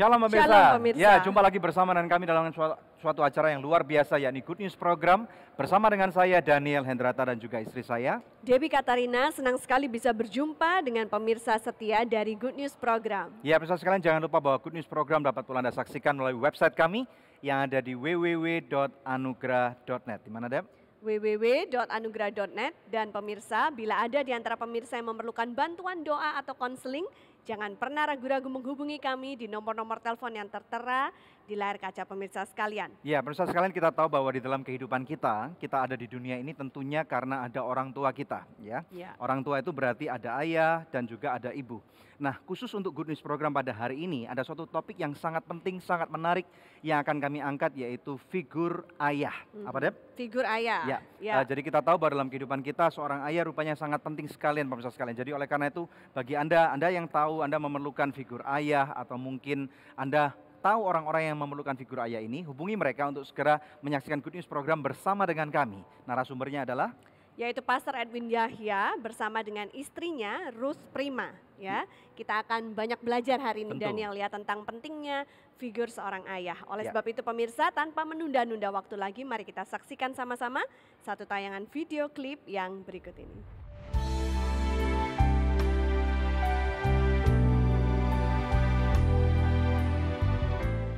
Shalom pemirsa. Shalom pemirsa. Ya, jumpa lagi bersama dengan kami dalam suatu acara yang luar biasa, yakni Good News Program. Bersama dengan saya Daniel Hendrata dan juga istri saya Debbie Katarina, senang sekali bisa berjumpa dengan pemirsa setia dari Good News Program. Ya, pemirsa sekalian, jangan lupa bahwa Good News Program dapat pula Anda saksikan melalui website kami yang ada di www.anugrah.net. Di mana, Deb? www.anugrah.net. Dan pemirsa, bila ada di antara pemirsa yang memerlukan bantuan doa atau konseling, jangan pernah ragu-ragu menghubungi kami di nomor-nomor telepon yang tertera di layar kaca pemirsa sekalian. Ya, pemirsa sekalian, kita tahu bahwa di dalam kehidupan kita ada di dunia ini tentunya karena ada orang tua kita. Ya. Orang tua itu berarti ada ayah dan juga ada ibu. Nah, khusus untuk Good News Program pada hari ini ada suatu topik yang sangat penting, sangat menarik yang akan kami angkat, yaitu figur ayah. Apa, Deb? Figur ayah. Ya. Jadi kita tahu bahwa dalam kehidupan kita seorang ayah rupanya sangat penting sekalian pemirsa sekalian. Jadi oleh karena itu bagi Anda yang tahu Anda memerlukan figur ayah atau mungkin Anda tahu orang-orang yang memerlukan figur ayah ini, hubungi mereka untuk segera menyaksikan Good News Program bersama dengan kami. Narasumbernya adalah yaitu Pastor Edwin Yahya bersama dengan istrinya Ruth Prima. Ya, kita akan banyak belajar hari ini, Daniel, ya, tentang pentingnya figur seorang ayah. Oleh sebab itu pemirsa, tanpa menunda-nunda waktu lagi, mari kita saksikan sama-sama satu tayangan video klip yang berikut ini.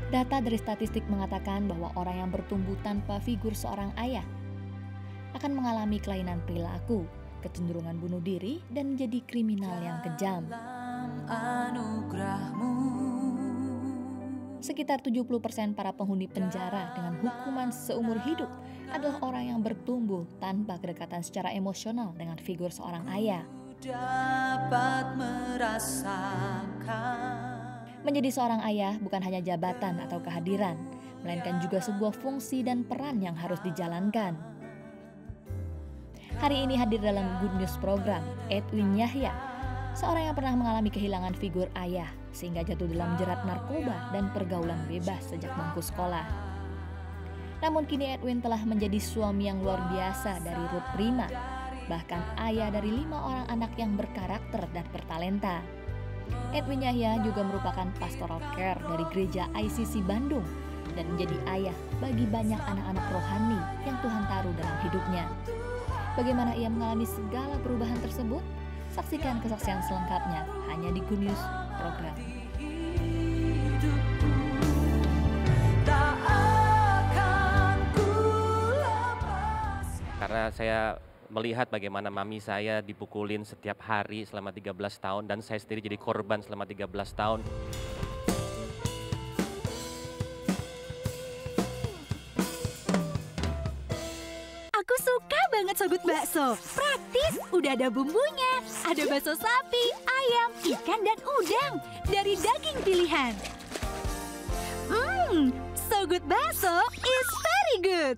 Data dari statistik mengatakan bahwa orang yang bertumbuh tanpa figur seorang ayah akan mengalami kelainan perilaku, kecenderungan bunuh diri, dan menjadi kriminal yang kejam. Sekitar 70% para penghuni penjara dengan hukuman seumur hidup adalah orang yang bertumbuh tanpa kedekatan secara emosional dengan figur seorang ayah. Menjadi seorang ayah bukan hanya jabatan atau kehadiran, melainkan juga sebuah fungsi dan peran yang harus dijalankan. Hari ini hadir dalam Good News Program Edwin Yahya, seorang yang pernah mengalami kehilangan figur ayah sehingga jatuh dalam jerat narkoba dan pergaulan bebas sejak bangku sekolah. Namun kini Edwin telah menjadi suami yang luar biasa dari Ruth Prima, bahkan ayah dari 5 orang anak yang berkarakter dan bertalenta. Edwin Yahya juga merupakan pastoral care dari gereja ICC Bandung dan menjadi ayah bagi banyak anak-anak rohani yang Tuhan taruh dalam hidupnya. Bagaimana ia mengalami segala perubahan tersebut? Saksikan kesaksian selengkapnya hanya di Good News Program. Karena saya melihat bagaimana mami saya dipukulin setiap hari selama 13 tahun dan saya sendiri jadi korban selama 13 tahun. Aku suka banget Sogut Bakso. Praktis, udah ada bumbunya. Ada bakso sapi, ayam, ikan, dan udang. Dari daging pilihan. Sogut Bakso is very good.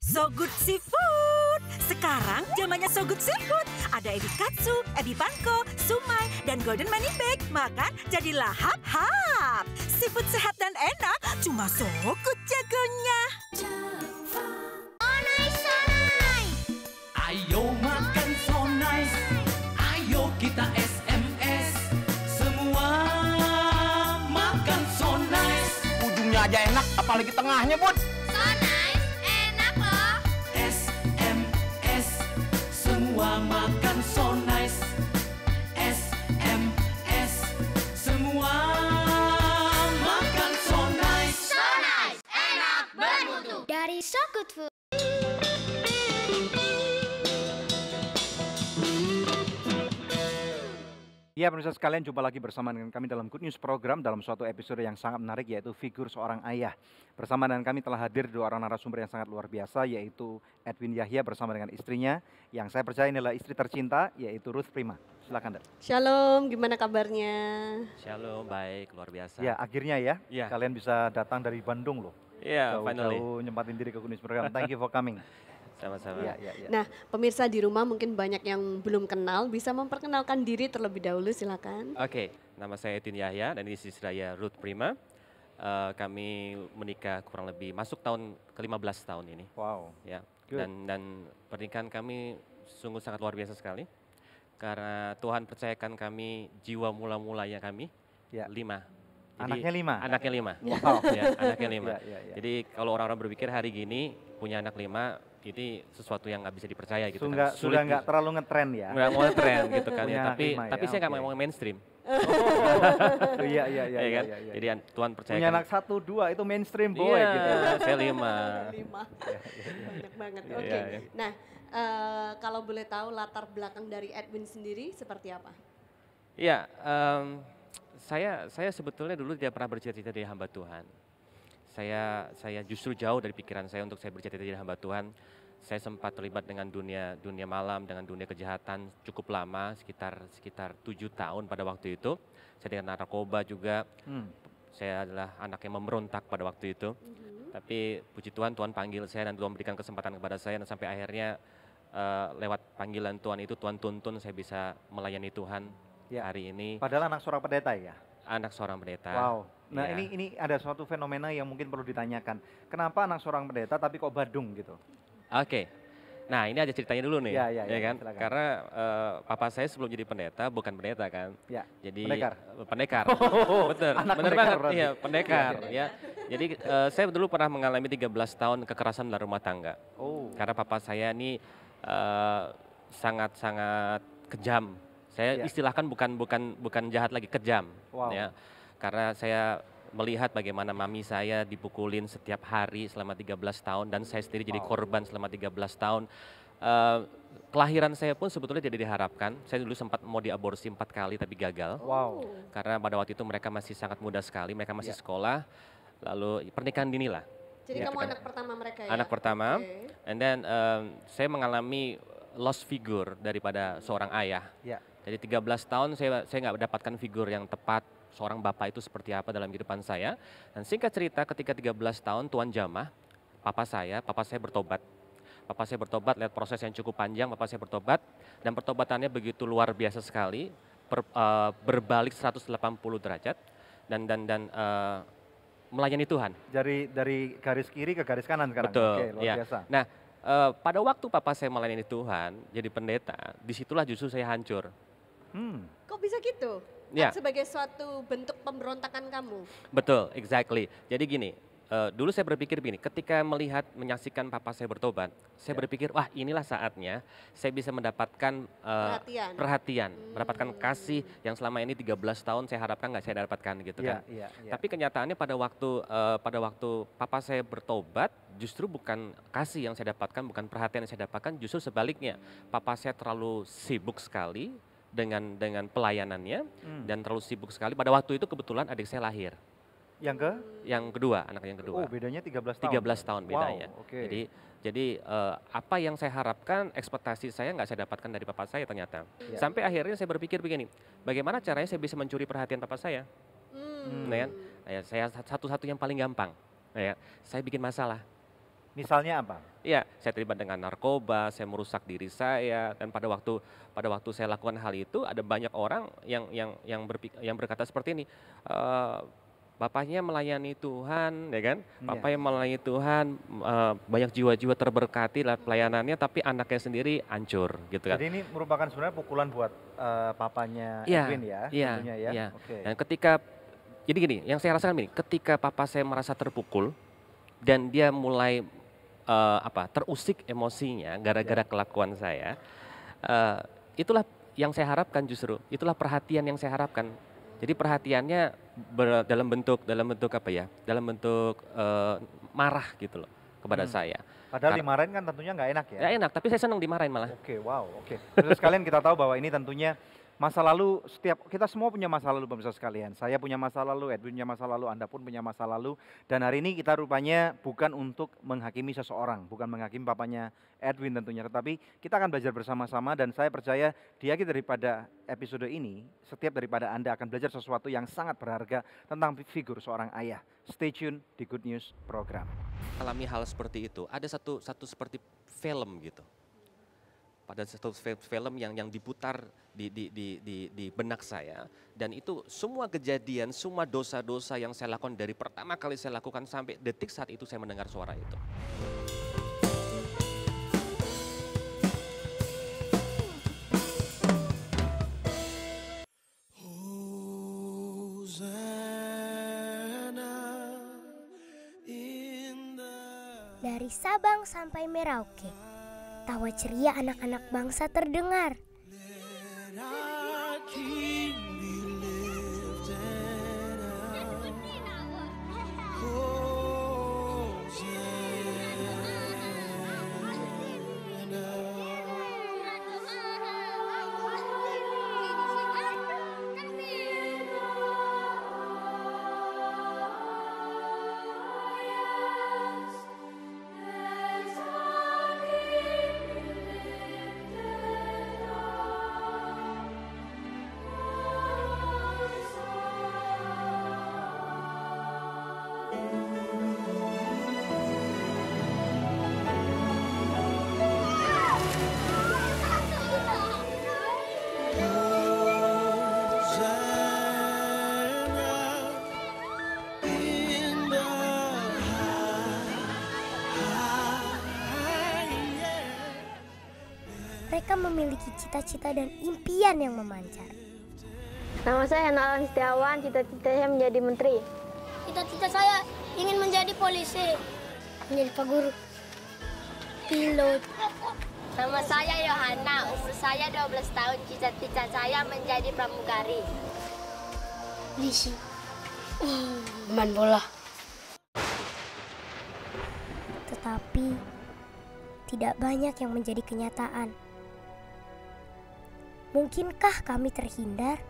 Sogut Seafood. Sekarang zamannya Sogut Seafood. Ada ebi katsu, ebi panko, sumai, dan golden money bag. Makan jadi lahap-hap. Seafood sehat dan enak, cuma Sogut jagonya. Ayo makan so nice, ayo kita SMS, semua makan so nice. Ujungnya aja enak, apalagi tengahnya, Bud. So nice, enak loh. SMS, semua makan so nice. SMS, semua makan so nice. So nice, enak bermutu. Dari So Good Food. Ya, pemirsa sekalian, jumpa lagi bersama dengan kami dalam Good News Program dalam suatu episode yang sangat menarik, yaitu figur seorang ayah. Bersama dengan kami telah hadir 2 orang narasumber yang sangat luar biasa, yaitu Edwin Yahya bersama dengan istrinya, yang saya percaya ini adalah istri tercinta, yaitu Ruth Prima. Silakan, Dad. Shalom, gimana kabarnya? Shalom, baik, luar biasa. Ya, akhirnya ya, kalian bisa datang dari Bandung loh. Iya, finally. Jauh-jauh nyempatin diri ke Good News Program. Thank you for coming. Sama-sama. Ya. Nah, pemirsa di rumah mungkin banyak yang belum kenal, bisa memperkenalkan diri terlebih dahulu, silakan. Oke, nama saya Edwin Yahya dan ini istri saya Ruth Prima. Kami menikah kurang lebih masuk tahun ke-15 tahun ini. Wow. Ya. Good. Dan pernikahan kami sungguh sangat luar biasa sekali. Karena Tuhan percayakan kami jiwa mula-mulanya kami 5 Anaknya 5? Anaknya 5. Wow. Ya, anaknya 5. Ya. Jadi kalau orang-orang berpikir hari gini punya anak 5, ini sesuatu yang nggak bisa dipercaya gitu kan. Sudah nggak terlalu ngetren ya? Nggak mau ngetren gitu kan ya, tapi saya nggak mau ngomong mainstream. Iya. Kan? Jadi Tuhan percaya. Punya anak 1, 2 itu mainstream boy gitu. Saya 5. 5. Banyak banget. Oke. Nah, kalau boleh tahu latar belakang dari Edwin sendiri seperti apa? Iya, saya sebetulnya dulu tidak pernah bercita-cita jadi hamba Tuhan. Saya justru jauh dari pikiran saya untuk saya bercita-cita jadi hamba Tuhan. Saya sempat terlibat dengan dunia malam, dengan dunia kejahatan cukup lama, sekitar 7 tahun pada waktu itu. Saya dengan narkoba juga. Saya adalah anak yang memberontak pada waktu itu. Tapi puji Tuhan panggil saya dan Tuhan berikan kesempatan kepada saya dan sampai akhirnya lewat panggilan Tuhan itu Tuhan tuntun saya bisa melayani Tuhan hari ini. Padahal anak seorang pendeta ya? Anak seorang pendeta. Wow. Nah ini ada suatu fenomena yang mungkin perlu ditanyakan. Kenapa anak seorang pendeta tapi kok badung gitu? Oke. Nah ini ada ceritanya dulu nih, ya kan? Silakan. Karena papa saya sebelum jadi pendeta bukan pendeta kan? Ya. Jadi pendekar. Betul. Benar banget. Iya, pendekar. Ya. Jadi saya dulu pernah mengalami 13 tahun kekerasan dalam rumah tangga. Karena papa saya ini sangat kejam. Saya istilahkan bukan jahat lagi, kejam. Ya. Karena saya melihat bagaimana mami saya dipukulin setiap hari selama 13 tahun dan saya sendiri jadi korban selama 13 tahun. Kelahiran saya pun sebetulnya tidak diharapkan. Saya dulu sempat mau diaborsi 4 kali tapi gagal. Karena pada waktu itu mereka masih sangat muda sekali, mereka masih sekolah. Lalu pernikahan dini lah. Jadi kamu anak pertama mereka ya? Anak pertama. And then saya mengalami lost figure daripada seorang ayah. Jadi 13 tahun saya nggak mendapatkan figur yang tepat. Seorang bapak itu seperti apa dalam kehidupan saya. Dan singkat cerita ketika 13 tahun Tuhan jamah, papa saya bertobat. Papa saya bertobat, lihat proses yang cukup panjang, papa saya bertobat. Dan pertobatannya begitu luar biasa sekali, berbalik 180 derajat. Dan melayani Tuhan. Dari garis kiri ke garis kanan sekarang? Betul, Oke, luar biasa. Nah pada waktu papa saya melayani Tuhan, jadi pendeta, disitulah justru saya hancur. Kok bisa gitu? Ya. Sebagai suatu bentuk pemberontakan kamu. Betul, exactly. Jadi gini, dulu saya berpikir begini, ketika menyaksikan papa saya bertobat, saya berpikir, wah inilah saatnya saya bisa mendapatkan perhatian, mendapatkan kasih yang selama ini 13 tahun saya harapkan nggak saya dapatkan gitu kan. Tapi kenyataannya pada waktu papa saya bertobat, justru bukan kasih yang saya dapatkan, bukan perhatian yang saya dapatkan, justru sebaliknya. Papa saya terlalu sibuk sekali dengan pelayanannya dan terlalu sibuk sekali. Pada waktu itu kebetulan adik saya lahir. Yang kedua, anak yang kedua. Oh, bedanya 13 tahun. 13 tahun bedanya. Wow, okay. Jadi apa yang saya harapkan, ekspektasi saya nggak saya dapatkan dari papa saya ternyata. Sampai akhirnya saya berpikir begini, bagaimana caranya saya bisa mencuri perhatian papa saya? Nah, saya satu yang paling gampang. Saya bikin masalah. Misalnya apa? Iya, saya terlibat dengan narkoba, saya merusak diri saya, dan pada waktu saya lakukan hal itu ada banyak orang yang berkata seperti ini, bapaknya melayani Tuhan, ya kan? Bapaknya melayani Tuhan, banyak jiwa-jiwa terberkati lah pelayanannya, tapi anaknya sendiri hancur, gitu kan? Jadi ini merupakan sebenarnya pukulan buat papanya Edwin ya, tentunya ya. Dan jadi gini, yang saya rasakan gini, ketika papa saya merasa terpukul dan dia mulai terusik emosinya gara-gara kelakuan saya, itulah yang saya harapkan justru, itulah perhatian yang saya harapkan. Jadi perhatiannya dalam bentuk apa ya? Dalam bentuk marah gitu loh kepada saya. Padahal dimarahin kan tentunya nggak enak ya? Nggak enak, tapi saya senang dimarahin malah. Oke. Terus sekalian kita tahu bahwa ini tentunya masa lalu, kita semua punya masa lalu pemirsa sekalian. Saya punya masa lalu, Edwin punya masa lalu, Anda pun punya masa lalu. Dan hari ini kita rupanya bukan untuk menghakimi seseorang, bukan menghakimi papanya Edwin tentunya. Tetapi kita akan belajar bersama-sama dan saya percaya di akhir daripada episode ini, setiap daripada Anda akan belajar sesuatu yang sangat berharga tentang figur seorang ayah. Stay tune di Good News Program. Alami hal seperti itu, ada satu seperti film gitu. Pada satu film yang diputar di benak saya, dan itu semua kejadian, semua dosa-dosa yang saya lakukan dari pertama kali saya lakukan sampai detik saat itu saya mendengar suara itu. Dari Sabang sampai Merauke, tawa ceria anak-anak bangsa terdengar. Mereka memiliki cita-cita dan impian yang memancar. Nama saya Nalan Setiawan, cita-cita saya menjadi menteri. Cita-cita saya ingin menjadi polisi, menjadi pak guru, pilot. Nama saya Yohana, umur saya 12 tahun, cita-cita saya menjadi pramugari. Polisi, main bola. Tetapi tidak banyak yang menjadi kenyataan. Mungkinkah kami terhindar?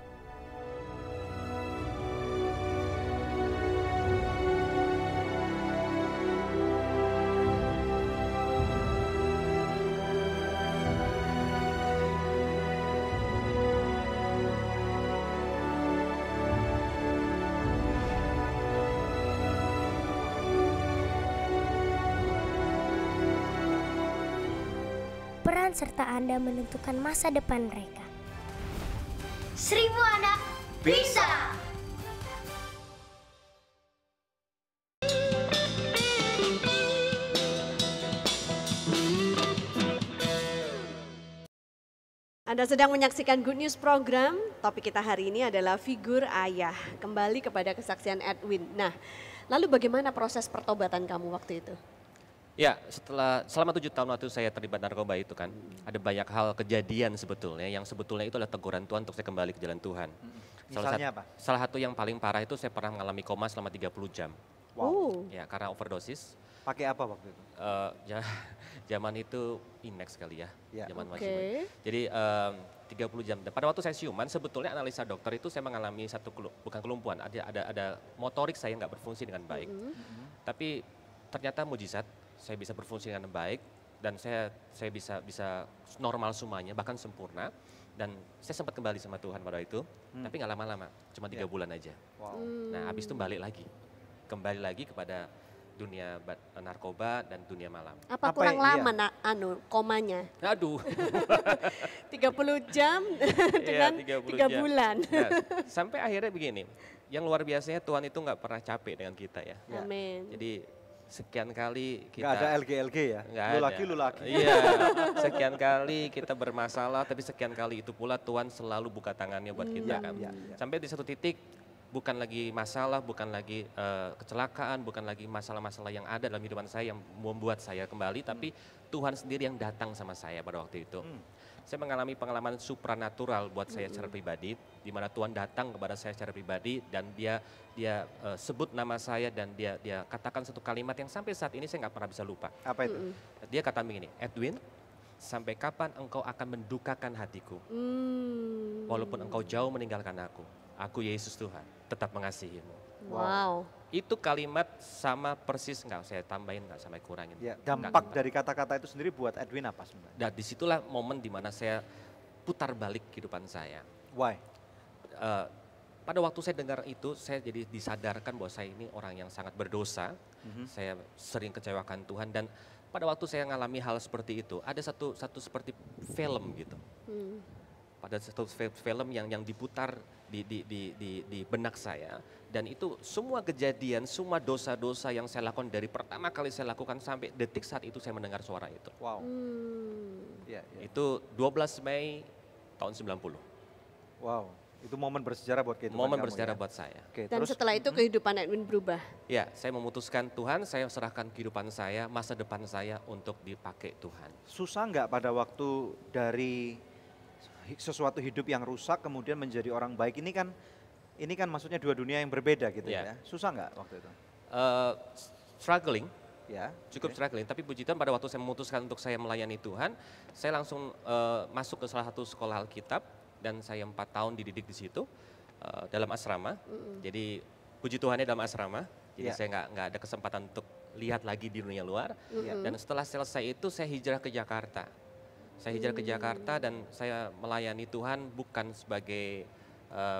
Peran serta Anda menentukan masa depan mereka. 1000 anak bisa. Anda sedang menyaksikan Good News Program. Topik kita hari ini adalah figur ayah. Kembali kepada kesaksian Edwin. Nah, lalu bagaimana proses pertobatan kamu waktu itu? Ya, selama 7 tahun waktu saya terlibat narkoba itu kan, ada banyak hal kejadian sebetulnya, yang sebetulnya itu adalah teguran Tuhan untuk saya kembali ke jalan Tuhan. Misalnya apa? Salah satu yang paling parah itu saya pernah mengalami koma selama 30 jam. Wow. Ya, karena overdosis. Pakai apa waktu itu? Zaman itu Inex kali ya, zaman masih. Jadi 30 jam. Dan pada waktu saya siuman, sebetulnya analisa dokter itu saya mengalami bukan kelumpuhan, ada motorik saya nggak berfungsi dengan baik. Tapi ternyata mujizat, saya bisa berfungsi dengan baik dan saya bisa normal semuanya, bahkan sempurna. Dan saya sempat kembali sama Tuhan pada itu, tapi nggak lama-lama, cuma 3 bulan aja. Wow. Nah, habis itu kembali lagi kepada dunia narkoba dan dunia malam. Apa kurang lama komanya? Aduh. 30 jam dengan 3 bulan. Nah, sampai akhirnya begini, yang luar biasanya Tuhan itu nggak pernah capek dengan kita ya. Amin. Jadi sekian kali kita... Nggak ada LG ya? Lu laki. Iya, sekian kali kita bermasalah, tapi sekian kali itu pula Tuhan selalu buka tangannya buat kita kan. Sampai di satu titik, bukan lagi masalah, bukan lagi kecelakaan, bukan lagi masalah-masalah yang ada dalam kehidupan saya yang membuat saya kembali, tapi Tuhan sendiri yang datang sama saya pada waktu itu. Saya mengalami pengalaman supranatural buat saya secara pribadi, di mana Tuhan datang kepada saya secara pribadi dan dia sebut nama saya dan dia katakan satu kalimat yang sampai saat ini saya nggak pernah bisa lupa. Apa itu? Dia kata begini, Edwin, sampai kapan engkau akan mendukakan hatiku? Walaupun engkau jauh meninggalkan aku Yesus Tuhan, tetap mengasihimu. Wow. Itu kalimat sama persis, nggak saya tambahin, nggak sampai kurangin. Ya, dampak dari kata-kata itu sendiri buat Edwin apa sebenarnya? Dan disitulah momen dimana saya putar balik kehidupan saya. Why? Pada waktu saya dengar itu, saya jadi disadarkan bahwa saya ini orang yang sangat berdosa. Saya sering kecewakan Tuhan dan pada waktu saya mengalami hal seperti itu, ada satu seperti film gitu. Pada satu film yang diputar di benak saya, dan itu semua kejadian, semua dosa-dosa yang saya lakukan dari pertama kali saya lakukan sampai detik saat itu saya mendengar suara itu. Wow. Itu 12 Mei tahun 90. Wow. Itu momen bersejarah buat kehidupan Momen kamu, bersejarah ya? buat saya. Oke, Dan terus, setelah itu kehidupan Edwin berubah. Ya, saya memutuskan Tuhan, saya serahkan kehidupan saya, masa depan saya untuk dipakai Tuhan. susah nggak pada waktu dari sesuatu hidup yang rusak kemudian menjadi orang baik ini kan maksudnya dua dunia yang berbeda gitu ya. Susah nggak waktu itu? Struggling, Ya, cukup struggling. Tapi puji Tuhan pada waktu saya memutuskan untuk saya melayani Tuhan, saya langsung masuk ke salah satu sekolah Alkitab dan saya 4 tahun dididik di situ dalam asrama. Jadi puji Tuhannya dalam asrama. Jadi saya nggak ada kesempatan untuk lihat lagi di dunia luar. Dan setelah selesai itu saya hijrah ke Jakarta. Saya hijrah ke Jakarta dan saya melayani Tuhan bukan sebagai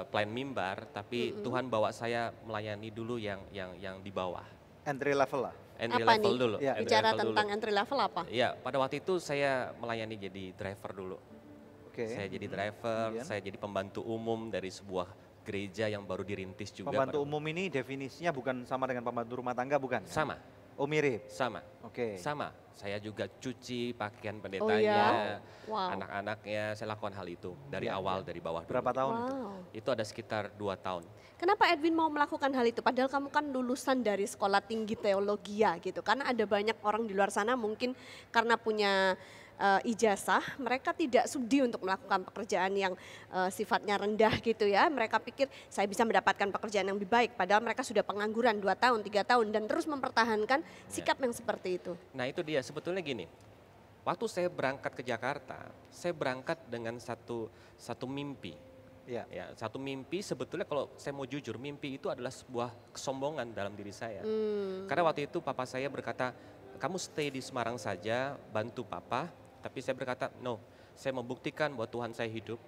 pelayan mimbar, tapi Tuhan bawa saya melayani dulu yang di bawah. Entry level lah. Entry Apa level nih? dulu. Ya. Bicara tentang entry level apa? Iya, pada waktu itu saya melayani jadi driver dulu. Oke. Saya jadi driver, saya jadi pembantu umum dari sebuah gereja yang baru dirintis juga. Pembantu umum ini definisinya bukan sama dengan pembantu rumah tangga, bukan? Sama. Oh, mirip? Sama. Oke. Sama. Saya juga cuci pakaian pendetanya, anak-anaknya, saya lakukan hal itu dari awal, dari bawah. Berapa tahun itu? Itu ada sekitar 2 tahun. Kenapa Edwin mau melakukan hal itu? Padahal kamu kan lulusan dari sekolah tinggi teologia gitu. Karena ada banyak orang di luar sana mungkin karena punya ijazah, mereka tidak sudi untuk melakukan pekerjaan yang sifatnya rendah gitu ya. Mereka pikir saya bisa mendapatkan pekerjaan yang lebih baik. Padahal mereka sudah pengangguran 2 tahun, 3 tahun dan terus mempertahankan sikap yang seperti itu. Nah itu dia, sebetulnya gini. Waktu saya berangkat ke Jakarta, saya berangkat dengan satu mimpi. Ya, satu mimpi sebetulnya kalau saya mau jujur, mimpi itu adalah sebuah kesombongan dalam diri saya. Karena waktu itu papa saya berkata, kamu stay di Semarang saja, bantu papa. Tapi saya berkata, no, saya mau buktikan bahwa Tuhan saya hidup.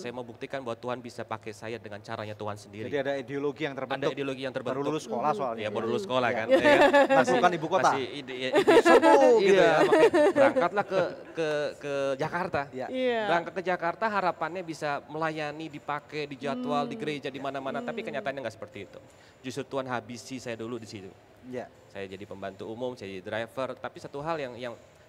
Saya mau buktikan bahwa Tuhan bisa pakai saya dengan caranya Tuhan sendiri. Jadi ada ideologi yang terbentuk. Ada ideologi yang terbentuk. Baru lulus sekolah soalnya. Ya, baru lulus sekolah kan. Masukkan ibu kota. Masih ide serbu gitu ya. Berangkatlah ke Jakarta. Berangkat ke Jakarta harapannya bisa melayani, dipakai, dijadwal, di gereja, di mana-mana. Tapi kenyataannya nggak seperti itu. Justru Tuhan habisi saya dulu di situ. Saya jadi pembantu umum, saya jadi driver. Tapi satu hal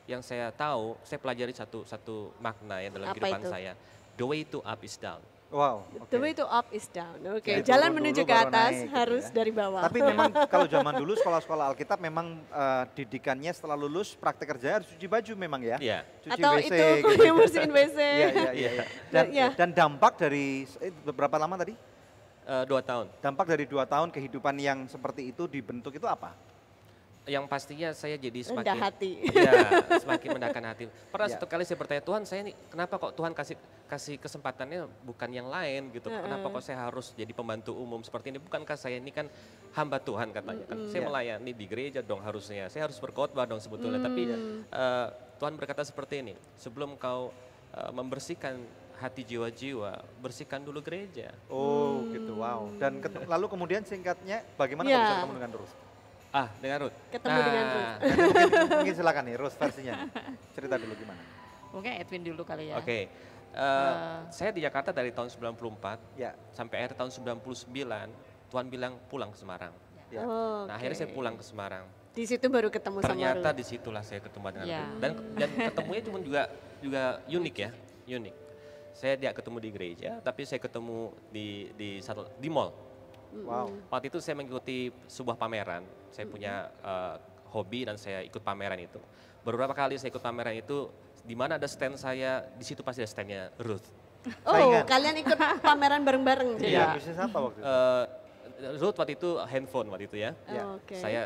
yang saya tahu, saya pelajari satu makna ya dalam kehidupan saya. The way to up is down. Wow. The way to up is down. Oke, jalan menuju ke atas harus dari bawah. Tapi memang kalau zaman dulu sekolah-sekolah Alkitab memang didikannya setelah lulus praktek kerja harus cuci baju memang ya. Iya. Cuci atau WC, itu gitu. bersihin WC. Dan dampak dari berapa lama tadi? 2 tahun. Dampak dari 2 tahun kehidupan yang seperti itu dibentuk itu apa? Yang pastinya saya jadi semakin rendah hati. Ya, semakin mendahkan hati. Pernah satu kali saya bertanya, Tuhan saya ini kenapa kok Tuhan kasih kesempatannya bukan yang lain gitu. Kenapa kok saya harus jadi pembantu umum seperti ini? Bukankah saya ini kan hamba Tuhan katanya kan. Saya melayani di gereja dong harusnya. Saya harus berkhotbah dong sebetulnya. Tapi Tuhan berkata seperti ini, sebelum kau membersihkan hati jiwa-jiwa, bersihkan dulu gereja. Oh gitu, wow. Dan lalu kemudian singkatnya bagaimana kau bisa ketemu dengan Ruth? Dengan Ruth. Ketemu dengan Ruth. Mungkin silakan nih Ruth versinya. Cerita dulu gimana. Mungkin Edwin dulu kali ya. Oke. Saya di Jakarta dari tahun 94 sampai akhir tahun 99, Tuhan bilang pulang ke Semarang. Nah akhirnya saya pulang ke Semarang. Di situ baru ketemu sama Ruth. Ternyata disitulah saya ketemu dengan Ruth. Dan ketemunya cuma juga unik ya, unik. Saya tidak ketemu di gereja, tapi saya ketemu di mall. Wow. Waktu itu saya mengikuti sebuah pameran. Saya punya hobi dan saya ikut pameran itu. Beberapa kali saya ikut pameran itu, di mana ada stand saya, di situ pasti ada standnya Ruth. Oh, kalian ikut pameran bareng-bareng? Iya. Bisnis apa waktu itu? Ruth waktu itu handphone waktu itu ya.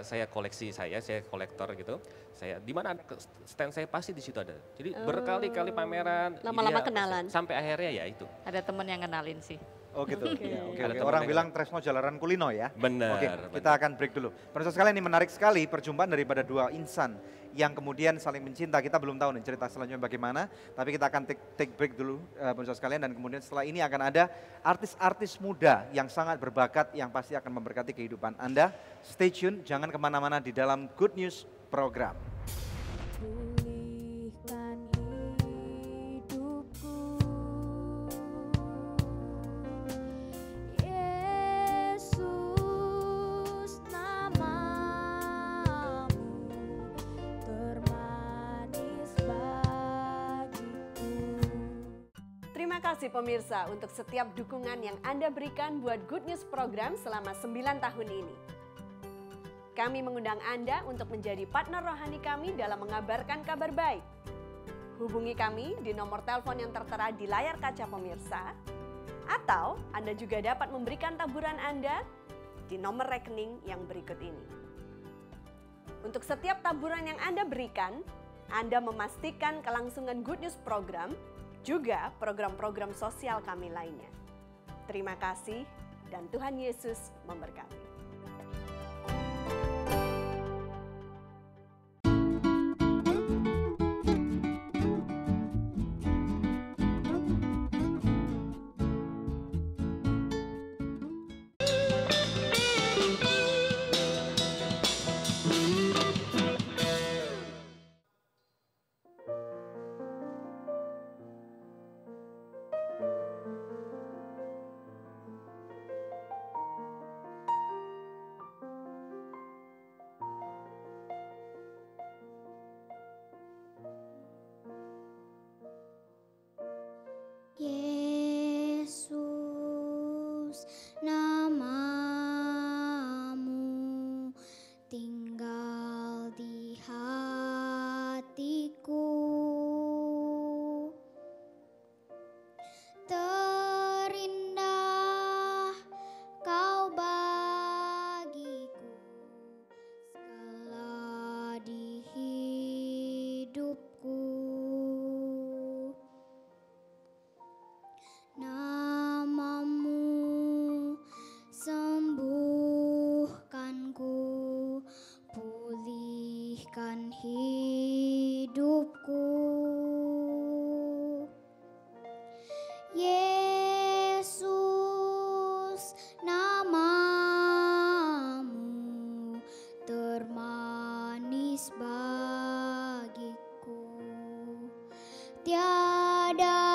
Saya koleksi saya kolektor gitu. Di mana ada stand saya pasti di situ ada. Jadi berkali-kali pameran. Lama-lama kenalan. Sampai akhirnya ya itu. Ada teman yang kenalin sih. Oh gitu. Oke. Orang bilang Tresno Jalaran Kulino ya. Benar. Oke, kita akan break dulu. Pemirsa sekalian, ini menarik sekali perjumpaan daripada dua insan yang kemudian saling mencinta. Kita belum tahu nih cerita selanjutnya bagaimana, tapi kita akan take break dulu pemirsa sekalian, dan kemudian setelah ini akan ada artis-artis muda yang sangat berbakat yang pasti akan memberkati kehidupan Anda. Stay tune, jangan kemana-mana di dalam Good News Program. kasih pemirsa untuk setiap dukungan yang Anda berikan buat Good News program selama 9 tahun ini. Kami mengundang Anda untuk menjadi partner rohani kami dalam mengabarkan kabar baik. Hubungi kami di nomor telepon yang tertera di layar kaca pemirsa, atau Anda juga dapat memberikan taburan Anda di nomor rekening yang berikut ini. Untuk setiap taburan yang Anda berikan, Anda memastikan kelangsungan Good News program, juga program-program sosial kami lainnya. Terima kasih dan Tuhan Yesus memberkati. Yesus, namamu tinggal di hatiku. Terindah kau bagiku segala di hidupku. Namamu sembuhkanku, pulihkan hidupku. Yesus, namamu termanis bagiku. Tiada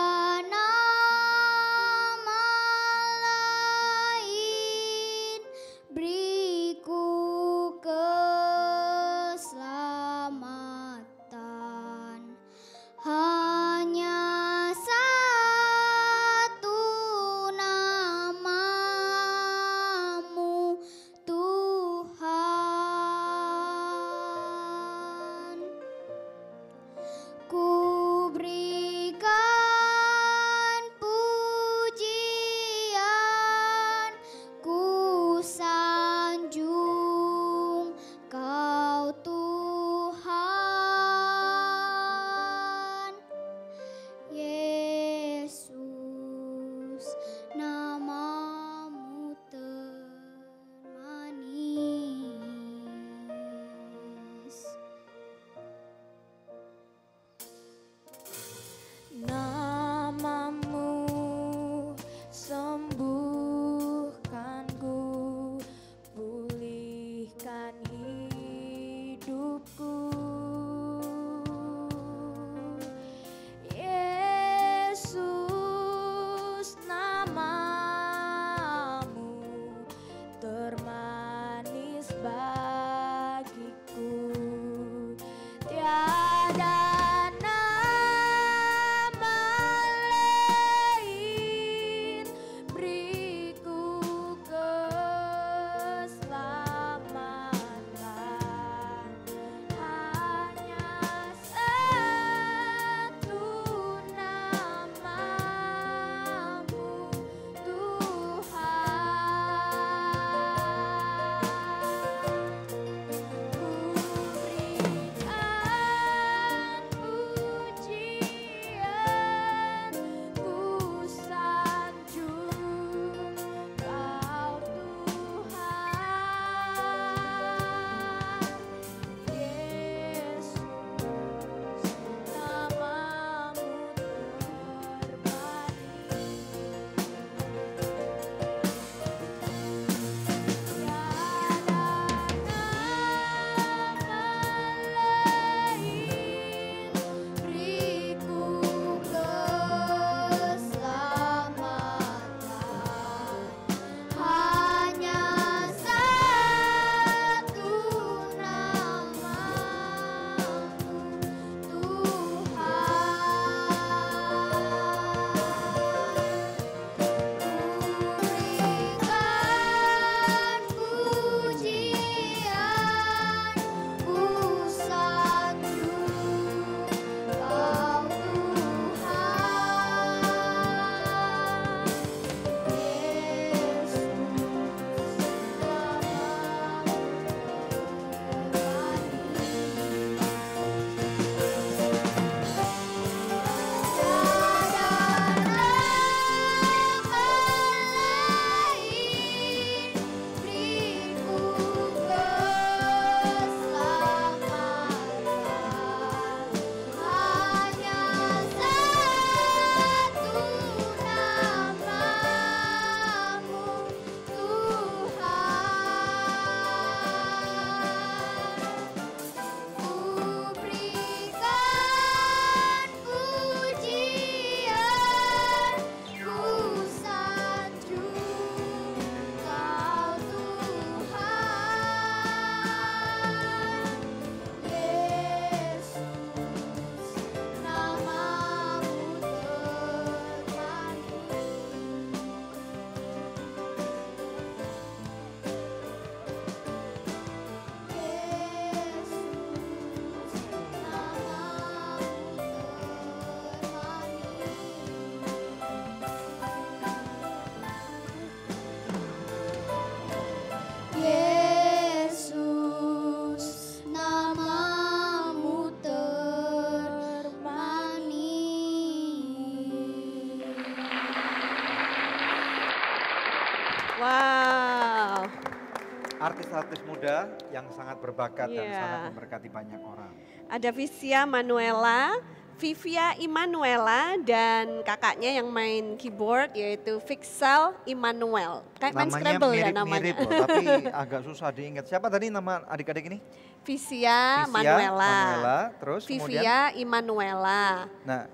artis-artis muda yang sangat berbakat dan sangat memberkati banyak orang. Ada Visia Manuela, Vivia Immanuela, dan kakaknya yang main keyboard yaitu Vixel Immanuel. Kayak main Scrabble ya namanya. Mirip loh, tapi agak susah diingat. Siapa tadi nama adik-adik ini? Visia Manuela, terus Vivia Immanuela. Nah,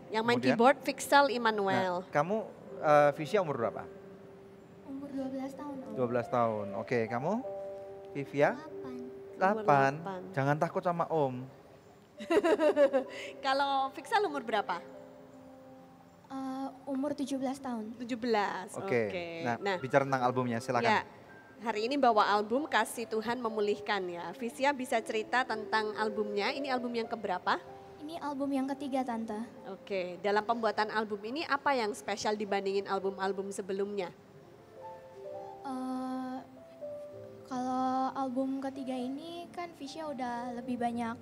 yang main keyboard Vixel Immanuel. Nah, kamu Visia umur berapa? Umur 12 tahun. 12 tahun. Oke, kamu? Vivia? 8. Jangan takut sama Om. Kalau Vixel umur berapa? Umur 17 tahun. 17, oke. Nah, bicara tentang albumnya, silakan. Ya, hari ini bawa album Kasih Tuhan Memulihkan ya. Visia bisa cerita tentang albumnya, ini album yang keberapa? Ini album yang ketiga, Tante. Oke, dalam pembuatan album ini apa yang spesial dibandingin album-album sebelumnya? Kalau album ketiga ini kan Visia udah lebih banyak,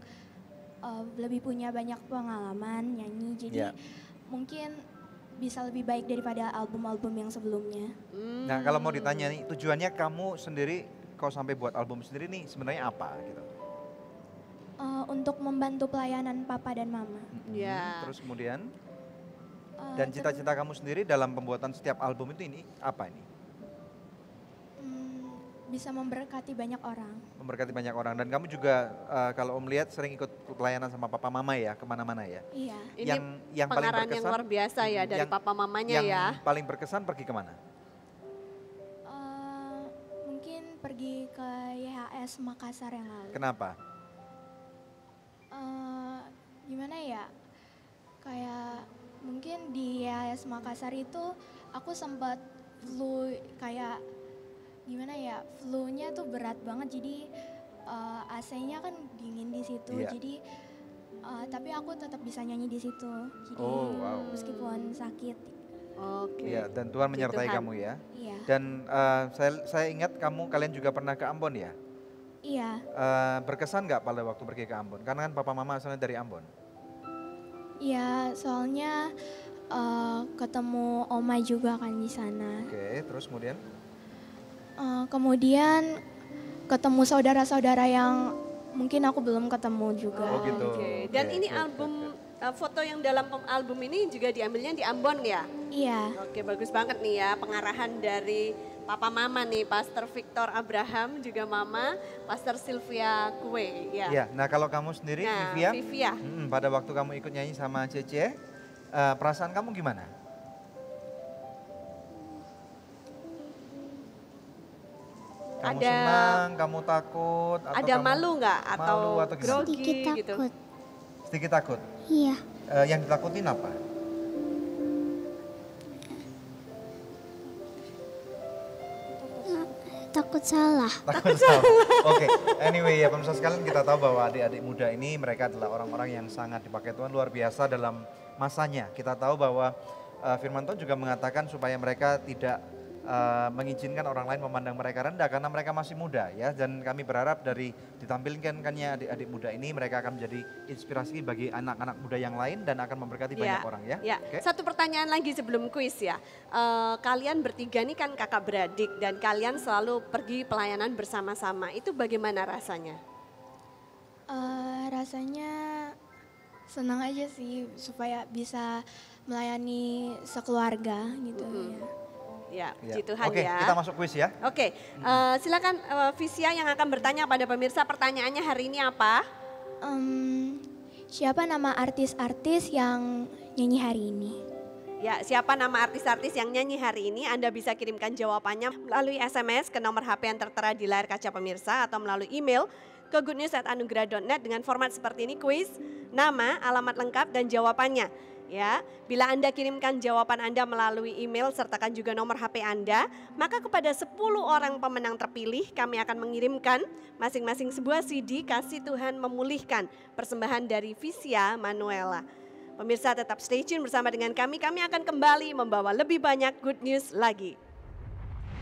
lebih punya banyak pengalaman nyanyi, jadi mungkin bisa lebih baik daripada album-album yang sebelumnya. Nah, kalau mau ditanya nih, tujuannya kamu sendiri, kau sampai buat album sendiri nih sebenarnya apa gitu? Untuk membantu pelayanan papa dan mama. Terus kemudian, dan cita-cita kamu sendiri dalam pembuatan setiap album itu ini apa ini? Bisa memberkati banyak orang. Memberkati banyak orang, dan kamu juga kalau Om lihat sering ikut pelayanan sama papa mama ya, kemana-mana ya? Iya. Yang paling berkesan, yang luar biasa ya dari papa mamanya ya. Yang paling berkesan pergi kemana? Mungkin pergi ke YHS Makassar yang lalu. Kenapa? Gimana ya? Kayak mungkin di YHS Makassar itu aku sempat flu, kayak gimana ya, flu-nya tuh berat banget, jadi AC-nya kan dingin di situ, jadi tapi aku tetap bisa nyanyi di situ, jadi meskipun sakit. Iya, dan Tuhan menyertai kamu ya. Iya. Dan saya ingat kalian juga pernah ke Ambon ya? Iya. Berkesan nggak pada waktu pergi ke Ambon? Karena kan papa mama asalnya dari Ambon. Iya, soalnya ketemu oma juga kan di sana. Oke, terus kemudian? Kemudian ketemu saudara-saudara yang mungkin aku belum ketemu juga. Oh gitu. Dan ini album, foto yang dalam album ini juga diambilnya di Ambon ya? Iya. Oke, bagus banget nih ya, pengarahan dari papa mama nih, Pastor Victor Abraham, juga mama, Pastor Sylvia Kue. Ya. Iya, nah kalau kamu sendiri, Vivia. Pada waktu kamu ikut nyanyi sama Cece, perasaan kamu gimana? Kamu senang, kamu takut, atau ada malu nggak atau grogi sedikit gitu? Takut. Sedikit takut? Iya. Yang ditakutin apa? Takut salah. Takut salah. Oke, anyway ya pemirsa sekalian, kita tahu bahwa adik-adik muda ini mereka adalah orang-orang yang sangat dipakai Tuhan luar biasa dalam masanya. Kita tahu bahwa firman Tuhan juga mengatakan supaya mereka tidak mengizinkan orang lain memandang mereka rendah karena mereka masih muda ya, dan kami berharap dari ditampilkannya adik-adik muda ini mereka akan menjadi inspirasi bagi anak-anak muda yang lain dan akan memberkati banyak orang ya. Okay. Satu pertanyaan lagi sebelum kuis ya, kalian bertiga nih kan kakak beradik dan kalian selalu pergi pelayanan bersama-sama, itu bagaimana rasanya? Rasanya senang aja sih supaya bisa melayani sekeluarga gitu ya. Ya, puji Tuhan ya. Oke, kita masuk kuis ya. Oke, silakan Visia yang akan bertanya pada pemirsa, pertanyaannya hari ini apa? Siapa nama artis-artis yang nyanyi hari ini? Ya, siapa nama artis-artis yang nyanyi hari ini? Anda bisa kirimkan jawabannya melalui SMS ke nomor HP yang tertera di layar kaca pemirsa atau melalui email ke goodnews@anugerah.net dengan format seperti ini, kuis, nama, alamat lengkap, dan jawabannya. Ya, bila Anda kirimkan jawaban Anda melalui email sertakan juga nomor HP Anda, maka kepada 10 orang pemenang terpilih kami akan mengirimkan masing-masing sebuah CD Kasih Tuhan Memulihkan, persembahan dari Visia Manuela. Pemirsa tetap stay tune bersama dengan kami akan kembali membawa lebih banyak good news lagi.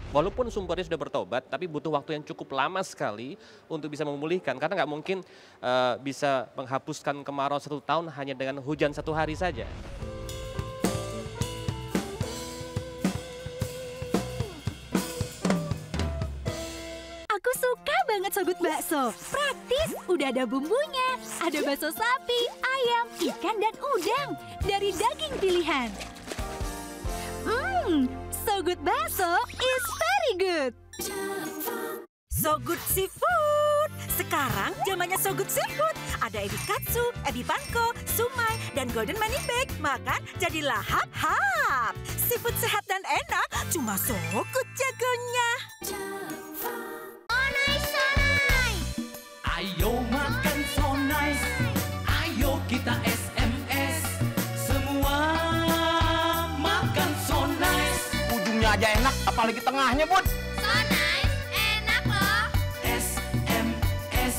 Walaupun sumbernya sudah bertobat, tapi butuh waktu yang cukup lama sekali untuk bisa memulihkan. Karena nggak mungkin bisa menghapuskan kemarau 1 tahun hanya dengan hujan 1 hari saja. banget Sogut Bakso. Praktis, udah ada bumbunya. Ada bakso sapi, ayam, ikan, dan udang. Dari daging pilihan. Sogut Bakso is very good. Sogut Seafood. Sekarang zamannya Sogut Seafood. Ada ebi katsu, ebi panko, sumai, dan golden money bag. Makan jadi lahap-hap. Seafood sehat dan enak, cuma Sogut jagonya. Ayo makan so nice, ayo kita SMS. Semua makan so nice. Ujungnya aja enak, apalagi tengahnya, Bud. So nice, enak loh. SMS,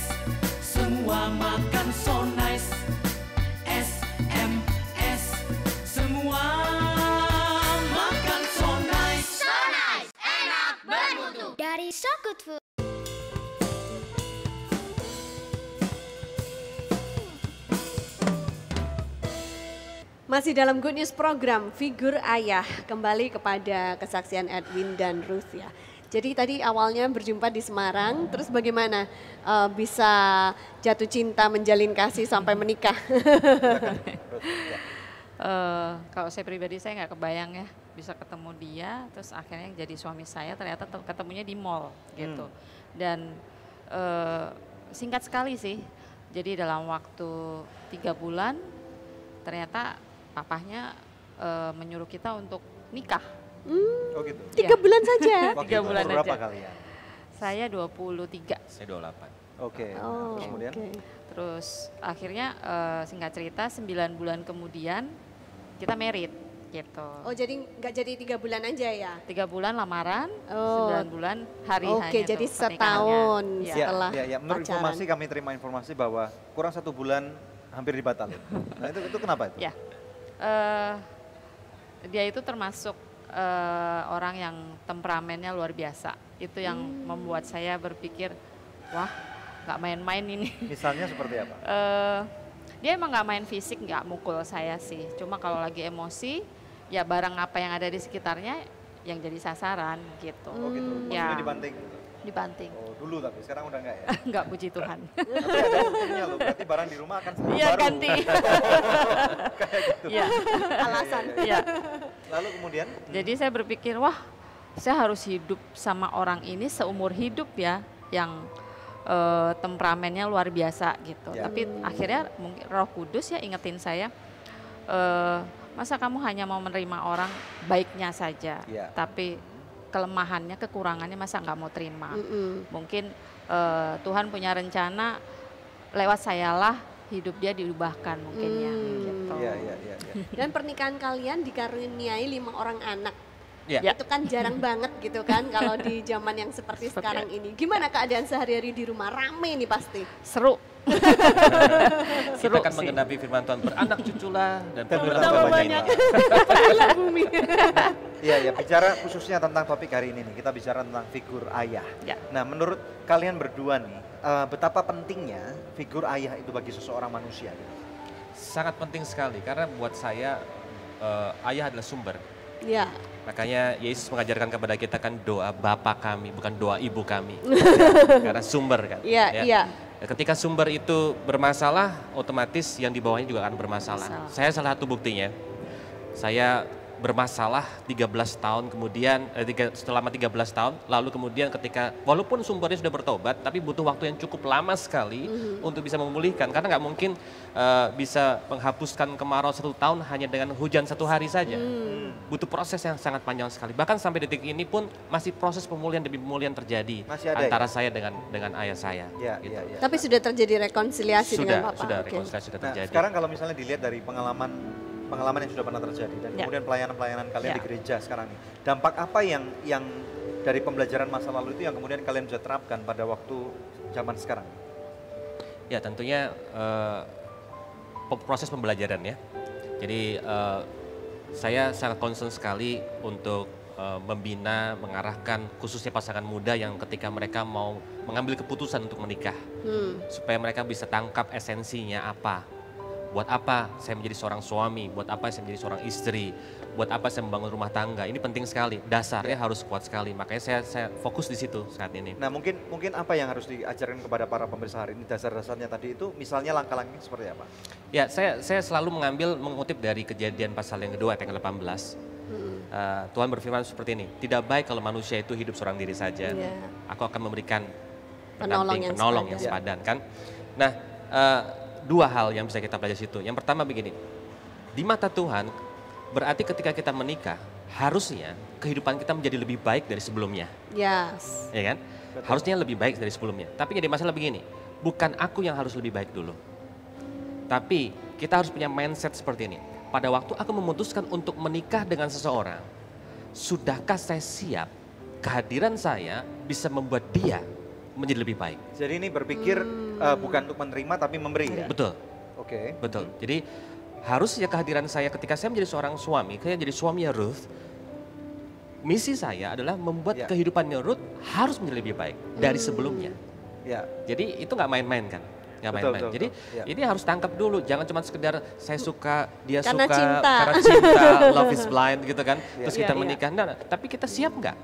semua makan so nice. SMS, semua makan so nice. So nice, enak bermutu. Dari So Good Food. Masih dalam Good News program Figur Ayah, kembali kepada kesaksian Edwin dan Ruth ya. Jadi tadi awalnya berjumpa di Semarang, terus bagaimana bisa jatuh cinta, menjalin kasih sampai menikah? Kalau saya pribadi saya nggak kebayang ya bisa ketemu dia, terus akhirnya jadi suami saya ternyata ketemunya di mall gitu. Dan singkat sekali sih, jadi dalam waktu 3 bulan ternyata papahnya menyuruh kita untuk nikah. Oh gitu. 3 bulan saja. 3 bulan aja. Berapa kali ya? Saya 23. Saya 28. Oke. Oh, terus kemudian? Terus akhirnya singkat cerita 9 bulan kemudian kita married gitu. Oh jadi nggak jadi 3 bulan aja ya? 3 bulan lamaran, 9 bulan hari hanya. Oke, jadi setahun setelah Menurut informasi kami terima informasi bahwa kurang 1 bulan hampir dibatalin. Nah itu kenapa itu? Ya, dia itu termasuk orang yang temperamennya luar biasa. Itu yang membuat saya berpikir, wah nggak main-main ini. Misalnya seperti apa? Dia emang nggak main fisik, nggak mukul saya sih. Cuma kalau lagi emosi, ya barang apa yang ada di sekitarnya yang jadi sasaran gitu. Oh gitu, maksudnya dibanting? Dibanting. Oh dulu tapi sekarang udah enggak ya? Enggak, puji Tuhan. Tapi ada buktinya loh, berarti barang di rumah akan selalu baru. Iya ganti. Kayak gitu. Iya. Alasan. Iya. Lalu kemudian? Jadi saya berpikir, wah saya harus hidup sama orang ini seumur hidup ya, yang temperamennya luar biasa gitu. Ya. Tapi akhirnya mungkin Roh Kudus ya ingetin saya, masa kamu hanya mau menerima orang baiknya saja, tapi kelemahannya, kekurangannya masa nggak mau terima. Mungkin Tuhan punya rencana lewat sayalah hidup dia diubahkan mungkinnya. Gitu. Ya. Dan pernikahan kalian dikaruniai 5 orang anak. Ya. Itu kan jarang banget gitu kan kalau di zaman yang seperti sekarang ini. Gimana keadaan sehari-hari di rumah? Rame nih pasti. Seru. Kita akan menggenapi firman Tuhan, beranak cuculah dan bertambah banyak. Bumi. Iya, bicara khususnya tentang topik hari ini nih, kita bicara tentang figur ayah. Ya. Nah, menurut kalian berdua nih, betapa pentingnya figur ayah itu bagi seseorang manusia? Gitu? Sangat penting sekali, karena buat saya ayah adalah sumber. Ya. Makanya Yesus mengajarkan kepada kita kan doa Bapa kami, bukan doa Ibu kami. Karena sumber kan. Iya. Ketika sumber itu bermasalah, otomatis yang di bawahnya juga akan bermasalah. Saya salah satu buktinya. Saya bermasalah 13 tahun kemudian, selama 13 tahun, lalu kemudian ketika, walaupun sumbernya sudah bertobat, tapi butuh waktu yang cukup lama sekali untuk bisa memulihkan. Karena nggak mungkin bisa menghapuskan kemarau 1 tahun hanya dengan hujan 1 hari saja. Butuh proses yang sangat panjang sekali. Bahkan sampai detik ini pun masih proses pemulihan demi pemulihan terjadi antara saya dengan ayah saya. Gitu. Tapi sudah terjadi rekonsiliasi dengan Bapak? Sudah, rekonsiliasi sudah terjadi. Sekarang kalau misalnya dilihat dari pengalaman yang sudah pernah terjadi dan kemudian pelayanan-pelayanan kalian di gereja sekarang nih, dampak apa yang dari pembelajaran masa lalu itu yang kemudian kalian bisa terapkan pada waktu zaman sekarang? Ya tentunya proses pembelajaran ya. Jadi saya sangat concern sekali untuk membina, mengarahkan khususnya pasangan muda yang ketika mereka mau mengambil keputusan untuk menikah, supaya mereka bisa tangkap esensinya apa. Buat apa saya menjadi seorang suami, buat apa saya menjadi seorang istri, buat apa saya membangun rumah tangga. Ini penting sekali, dasarnya harus kuat sekali. Makanya saya fokus di situ saat ini. Nah mungkin apa yang harus diajarkan kepada para pemirsa hari ini, dasar-dasarnya tadi itu, misalnya langkah-langkahnya seperti apa? Ya, saya selalu mengutip dari Kejadian pasal yang kedua, ayat yang 18. Tuhan berfirman seperti ini, tidak baik kalau manusia itu hidup seorang diri saja. Aku akan memberikan penolong yang sepadan. Kan? Nah, dua hal yang bisa kita pelajari situ. Yang pertama begini, di mata Tuhan berarti ketika kita menikah harusnya kehidupan kita menjadi lebih baik dari sebelumnya. Yes. Ya kan? Betul. Harusnya lebih baik dari sebelumnya. Tapi jadi masalah begini, bukan aku yang harus lebih baik dulu. Tapi kita harus punya mindset seperti ini. Pada waktu aku memutuskan untuk menikah dengan seseorang, sudahkah saya siap kehadiran saya bisa membuat dia menjadi lebih baik? Jadi ini berpikir bukan untuk menerima tapi memberi ya? Betul. Oke. Betul. Jadi harusnya kehadiran saya ketika saya menjadi seorang suami, saya jadi suaminya Ruth, misi saya adalah membuat kehidupannya Ruth harus menjadi lebih baik dari sebelumnya. Ya. Jadi itu nggak main-main kan? Nggak main-main. Jadi ini harus tangkap dulu, jangan cuma sekedar saya suka, dia karena suka, cinta. karena cinta, love is blind gitu kan. Terus kita menikah, nah, tapi kita siap nggak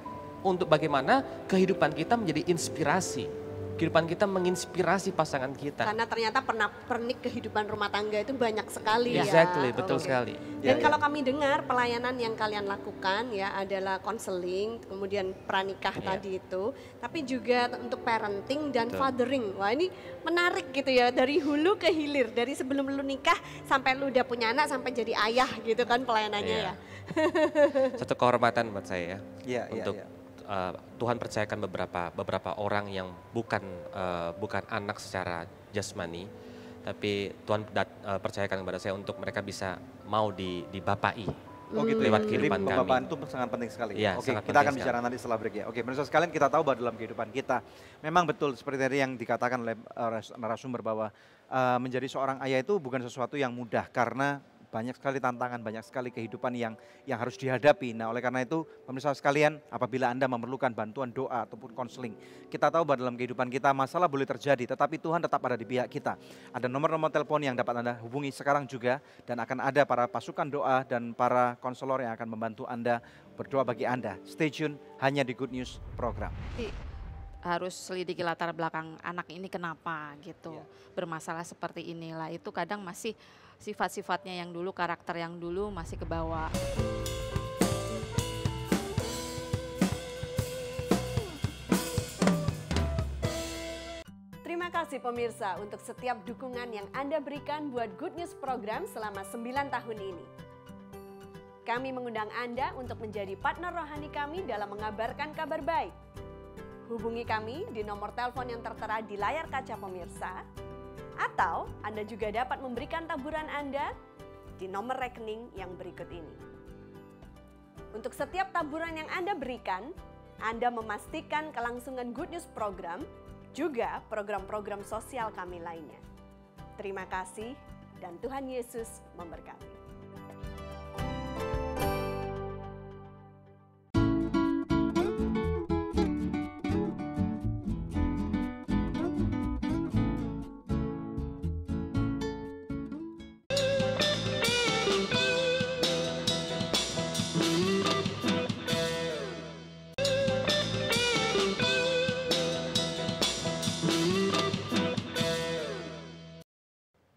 untuk bagaimana kehidupan kita menjadi inspirasi? Kehidupan kita menginspirasi pasangan kita. Karena ternyata pernik kehidupan rumah tangga itu banyak sekali ya. Exactly, betul sekali. Dan kalau kami dengar pelayanan yang kalian lakukan ya adalah konseling, kemudian pranikah tadi itu, tapi juga untuk parenting dan fathering. Wah ini menarik gitu ya, dari hulu ke hilir, dari sebelum lu nikah sampai lu udah punya anak sampai jadi ayah gitu kan pelayanannya ya. Satu kehormatan buat saya untuk Tuhan percayakan beberapa orang yang bukan anak secara jasmani, tapi Tuhan percayakan kepada saya untuk mereka bisa mau dibapai lewat kehidupan kami. Pembapaan itu sangat penting sekali. Ya, Oke, kita akan bicara nanti setelah break ya. Oke, pemirsa sekalian, kita tahu bahwa dalam kehidupan kita memang betul seperti tadi yang dikatakan oleh narasumber bahwa menjadi seorang ayah itu bukan sesuatu yang mudah karena banyak sekali tantangan, banyak sekali kehidupan yang harus dihadapi. Nah oleh karena itu pemirsa sekalian, apabila Anda memerlukan bantuan doa ataupun konseling, kita tahu bahwa dalam kehidupan kita masalah boleh terjadi, tetapi Tuhan tetap ada di pihak kita. Ada nomor-nomor telepon yang dapat Anda hubungi sekarang juga, dan akan ada para pasukan doa dan para konselor yang akan membantu Anda, berdoa bagi Anda. Stay tune hanya di Good News Program. Harus selidiki latar belakang anak ini kenapa gitu, bermasalah seperti inilah, itu kadang masih sifat-sifatnya yang dulu, karakter yang dulu masih ke bawah. Terima kasih pemirsa untuk setiap dukungan yang Anda berikan buat Good News Program selama 9 tahun ini. Kami mengundang Anda untuk menjadi partner rohani kami dalam mengabarkan kabar baik. Hubungi kami di nomor telepon yang tertera di layar kaca pemirsa, atau Anda juga dapat memberikan taburan Anda di nomor rekening yang berikut ini. Untuk setiap taburan yang Anda berikan, Anda memastikan kelangsungan Good News Program, juga program-program sosial kami lainnya. Terima kasih dan Tuhan Yesus memberkati.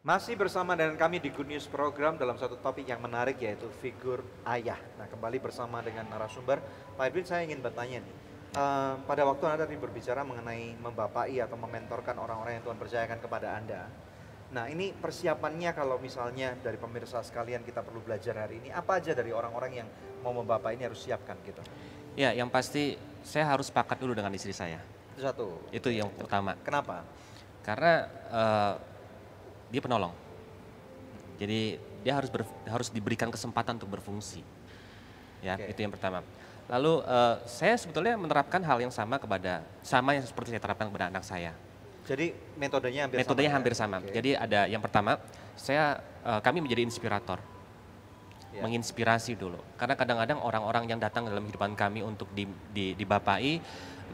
Masih bersama dengan kami di Good News Program dalam satu topik yang menarik, yaitu figur ayah. Nah kembali bersama dengan narasumber, Pak Edwin, saya ingin bertanya nih. Pada waktu Anda tadi berbicara mengenai membapai atau mementorkan orang-orang yang Tuhan percayakan kepada Anda. Nah ini persiapannya kalau misalnya dari pemirsa sekalian kita perlu belajar hari ini, apa aja dari orang-orang yang mau membapai ini harus siapkan gitu? Ya yang pasti saya harus sepakat dulu dengan istri saya. Itu satu. Itu yang pertama. Kenapa? Karena dia penolong, jadi dia harus diberikan kesempatan untuk berfungsi, ya itu yang pertama. Lalu saya sebetulnya menerapkan hal yang sama yang seperti saya terapkan kepada anak saya. Jadi metodenya hampir sama. Jadi ada yang pertama, kami menjadi inspirator, menginspirasi dulu. Karena kadang-kadang orang-orang yang datang dalam kehidupan kami untuk dibapai,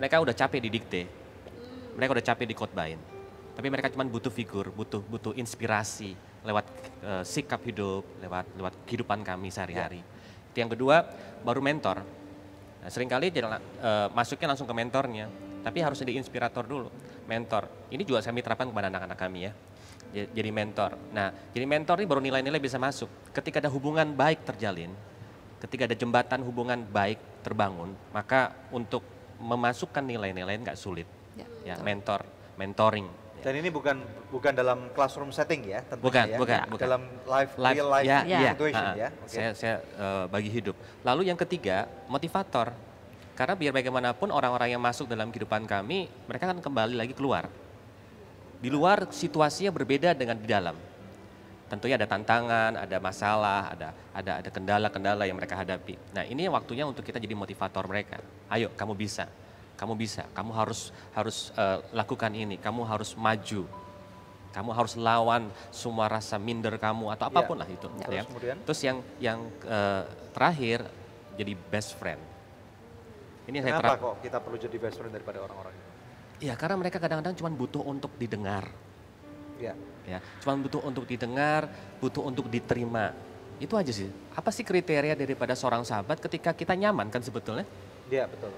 mereka udah capek didikte, mereka udah capek dikhotbahin. Tapi mereka cuma butuh figur, butuh inspirasi, lewat sikap hidup, lewat kehidupan kami sehari-hari. Itu yang kedua, baru mentor. Nah, seringkali masuknya langsung ke mentornya, tapi harus jadi inspirator dulu. Mentor, ini juga kami terapkan kepada anak-anak kami ya. Jadi mentor. Nah, jadi mentor ini baru nilai-nilai bisa masuk. Ketika ada hubungan baik terjalin, ketika ada jembatan hubungan baik terbangun, maka untuk memasukkan nilai-nilai nggak sulit. Ya, mentoring. Dan ini bukan dalam classroom setting ya, tentunya bukan. Dalam real life situation ya. Okay. Saya bagi hidup. Lalu yang ketiga, motivator. Karena biar bagaimanapun orang-orang yang masuk dalam kehidupan kami, mereka akan kembali lagi keluar. Di luar situasinya berbeda dengan di dalam. Tentunya ada tantangan, ada masalah, ada kendala-kendala yang mereka hadapi. Nah, ini waktunya untuk kita jadi motivator mereka. Ayo, kamu bisa, kamu harus lakukan ini, kamu harus maju, kamu harus lawan semua rasa minder kamu atau apapun lah itu. Ya. Terus yang terakhir jadi best friend. Ini kenapa kok kita perlu jadi best friend daripada orang-orang itu? Ya, karena mereka kadang-kadang cuma butuh untuk didengar. Ya, cuma butuh untuk didengar, butuh untuk diterima. Itu aja sih. Apa sih kriteria daripada seorang sahabat ketika kita nyaman kan sebetulnya? Iya, betul.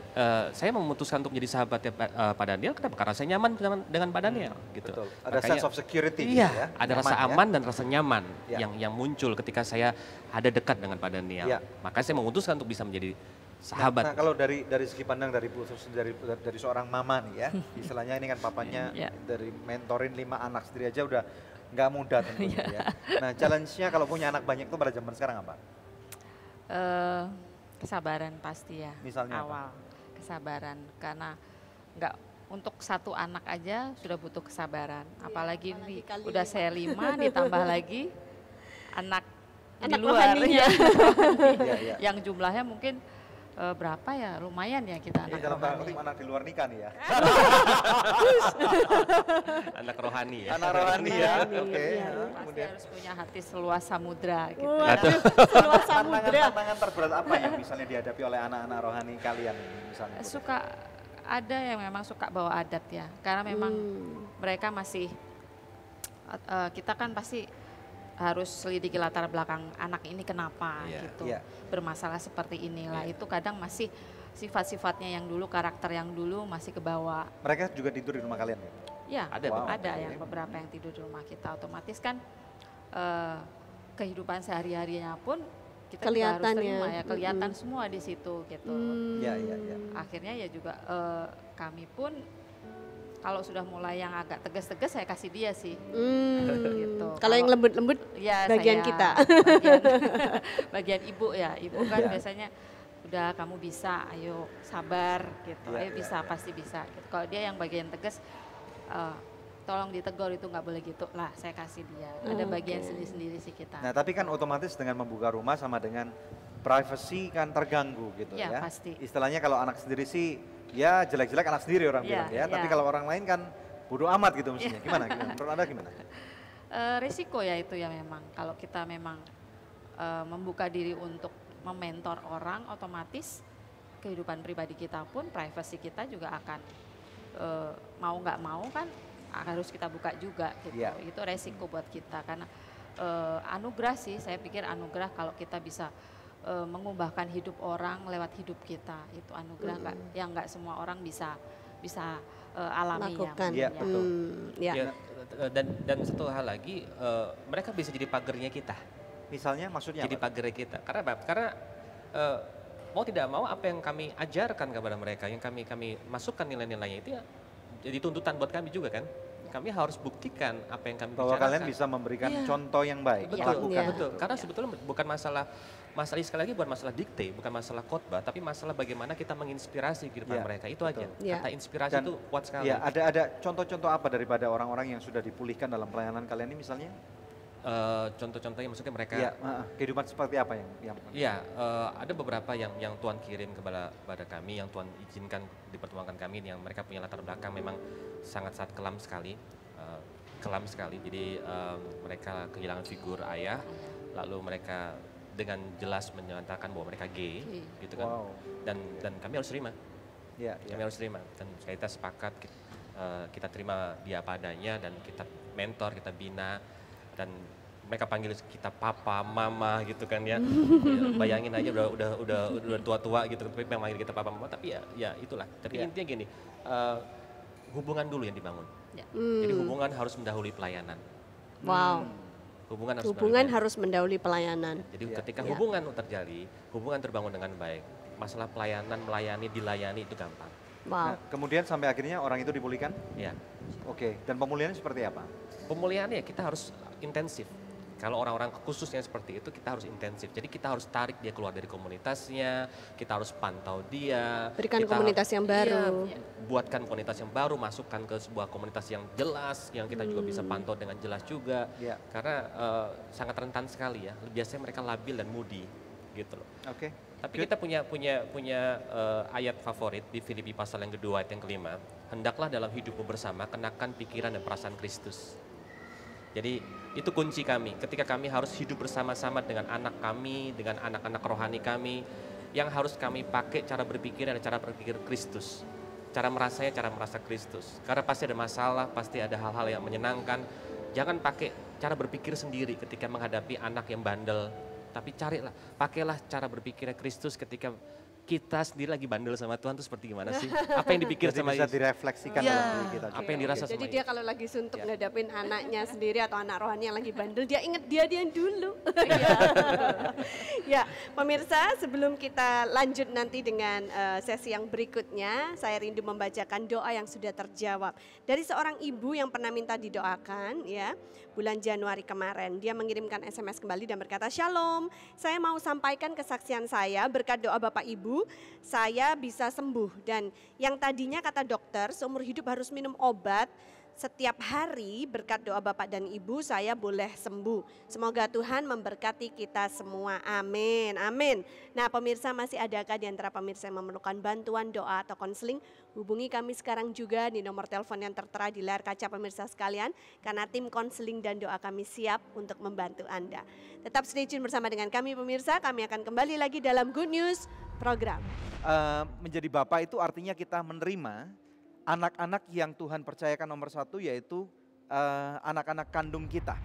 Saya memutuskan untuk menjadi sahabatnya Pak Daniel, kenapa? Karena saya nyaman dengan Pak Daniel. Gitu. Betul. Ada sense of security. Iya, gitu ya? Ada rasa aman dan rasa nyaman yang muncul ketika saya ada dekat dengan Pak Daniel. Maka saya memutuskan untuk bisa menjadi sahabat. Nah, kalau dari segi pandang dari seorang mama nih ya, istilahnya ini kan papanya dari mentorin 5 anak sendiri aja udah nggak mudah tentunya ya. Nah, challenge-nya kalau punya anak banyak tuh pada zaman sekarang apa? Kesabaran pasti ya. Misalnya awal kesabaran, karena nggak untuk satu anak aja sudah butuh kesabaran, apalagi udah saya 5 ditambah lagi anak di luar yang jumlahnya mungkin berapa ya, lumayan ya kita anak rohani. Anak di luar nikah nih ya. Anak rohani ya. Anak rohani ya. Oke. Pasti harus punya hati seluas samudra gitu. Seluas samudra. Tantangan terberat apa yang misalnya dihadapi oleh anak-anak rohani kalian misalnya? Ada yang memang suka bawa adat ya. Karena memang mereka masih kita kan pasti harus selidiki latar belakang anak ini kenapa gitu. Bermasalah seperti inilah, itu kadang masih sifat-sifatnya yang dulu, karakter yang dulu masih ke bawah. Mereka juga tidur di rumah kalian ya? Ya, ada yang beberapa yang tidur di rumah kita. Otomatis kan kehidupan sehari-harinya pun kita juga harus terima ya, kelihatan semua di situ gitu. Akhirnya ya juga kami pun kalau sudah mulai yang agak tegas-tegas saya kasih dia sih. Gitu. Kalau yang lembut-lembut ya bagian kita. Bagian ibu ya. Ibu kan biasanya udah kamu bisa, ayo sabar gitu. Ayo bisa, pasti bisa. Gitu. Kalau dia yang bagian tegas, tolong ditegur, itu nggak boleh gitu. Lah saya kasih dia. Ada bagian sendiri-sendiri sih kita. Nah tapi kan otomatis dengan membuka rumah sama dengan privacy kan terganggu gitu ya. Pasti. Istilahnya kalau anak sendiri sih ya jelek-jelek anak sendiri orang bilang ya. Tapi kalau orang lain kan bodo amat gitu mestinya. Gimana? Menurut Anda gimana? Risiko ya itu ya memang. Kalau kita memang membuka diri untuk mementor orang, otomatis kehidupan pribadi kita pun, privasi kita juga akan mau nggak mau kan harus kita buka juga gitu. Itu resiko buat kita karena anugerah sih, saya pikir anugerah kalau kita bisa mengubahkan hidup orang lewat hidup kita, itu anugerah yang nggak semua orang bisa alami. Lakukan. Ya. Dan satu hal lagi, mereka bisa jadi pagernya kita. Misalnya maksudnya jadi pagernya kita. Karena mau tidak mau apa yang kami ajarkan kepada mereka, yang kami masukkan nilai-nilainya itu ya jadi tuntutan buat kami juga kan. Kami harus buktikan apa yang kami bahwa kalian bisa memberikan contoh yang baik. Betul. Karena sebetulnya bukan masalah sekali lagi bukan masalah dikte, bukan masalah khotbah, tapi masalah bagaimana kita menginspirasi kehidupan mereka, itu aja. Kata inspirasi itu kuat sekali. Ada contoh-contoh apa daripada orang-orang yang sudah dipulihkan dalam pelayanan kalian ini misalnya? Contoh-contohnya maksudnya mereka kehidupan seperti apa yang ada beberapa yang Tuhan kirim kepada kami, yang Tuhan izinkan dipertemukan kami, yang mereka punya latar belakang memang sangat-sangat kelam sekali. Jadi mereka kehilangan figur ayah, lalu mereka dengan jelas menyatakan bahwa mereka gay gitu kan. Dan kami harus terima. Kami harus terima, dan kita sepakat kita terima dia apa adanya, dan kita mentor, kita bina, dan mereka panggil kita papa, mama gitu kan ya. Bayangin aja udah tua-tua gitu, tapi memang manggil kita papa, mama. Tapi ya itulah. Tapi intinya gini, hubungan dulu yang dibangun. Jadi hubungan harus mendahului pelayanan. Wow. Hubungan harus mendahului pelayanan. Jadi ketika hubungan terjadi, hubungan terbangun dengan baik. Masalah pelayanan, melayani, dilayani itu gampang. Wow. Nah, kemudian sampai akhirnya orang itu dipulihkan? Ya. Oke, dan pemulihannya seperti apa? Pemulihannya kita harus intensif. Kalau orang-orang khususnya seperti itu kita harus intensif. Jadi kita harus tarik dia keluar dari komunitasnya, kita harus pantau dia. Berikan komunitas yang baru. Iya, buatkan komunitas yang baru, masukkan ke sebuah komunitas yang jelas, yang kita juga bisa pantau dengan jelas juga. Karena sangat rentan sekali ya, biasanya mereka labil dan moody gitu loh. Oke. Tapi kita punya ayat favorit di Filipi pasal yang kedua ayat yang kelima. Hendaklah dalam hidupmu bersama kenakan pikiran dan perasaan Kristus. Jadi itu kunci kami, ketika kami harus hidup bersama-sama dengan anak kami, dengan anak-anak rohani kami, yang harus kami pakai cara berpikir dan cara berpikir Kristus. Cara merasanya, cara merasa Kristus. Karena pasti ada masalah, pasti ada hal-hal yang menyenangkan. Jangan pakai cara berpikir sendiri ketika menghadapi anak yang bandel. Tapi pakailah cara berpikirnya Kristus ketika kita sendiri lagi bandel sama Tuhan itu seperti gimana sih? Apa yang dipikir sama bisa direfleksikan dalam diri kita. Apa yang dirasa sama Jadi dia kalau lagi suntuk ngadapin anaknya sendiri atau anak rohani yang lagi bandel, dia inget dia dulu. Ya, pemirsa, sebelum kita lanjut nanti dengan sesi yang berikutnya, saya rindu membacakan doa yang sudah terjawab dari seorang ibu yang pernah minta didoakan ya. Bulan Januari kemarin dia mengirimkan SMS kembali dan berkata, "Shalom, saya mau sampaikan kesaksian saya berkat doa Bapak Ibu, saya bisa sembuh dan yang tadinya kata dokter seumur hidup harus minum obat setiap hari, berkat doa Bapak dan Ibu saya boleh sembuh. Semoga Tuhan memberkati kita semua. Amin. Amin." Nah, pemirsa, masih adakah di antara pemirsa yang memerlukan bantuan doa atau konseling? Hubungi kami sekarang juga di nomor telepon yang tertera di layar kaca pemirsa sekalian, karena tim konseling dan doa kami siap untuk membantu Anda. Tetap stay tune bersama dengan kami pemirsa, kami akan kembali lagi dalam Good News program. Menjadi Bapak itu artinya kita menerima anak-anak yang Tuhan percayakan nomor satu, yaitu anak-anak kandung kita.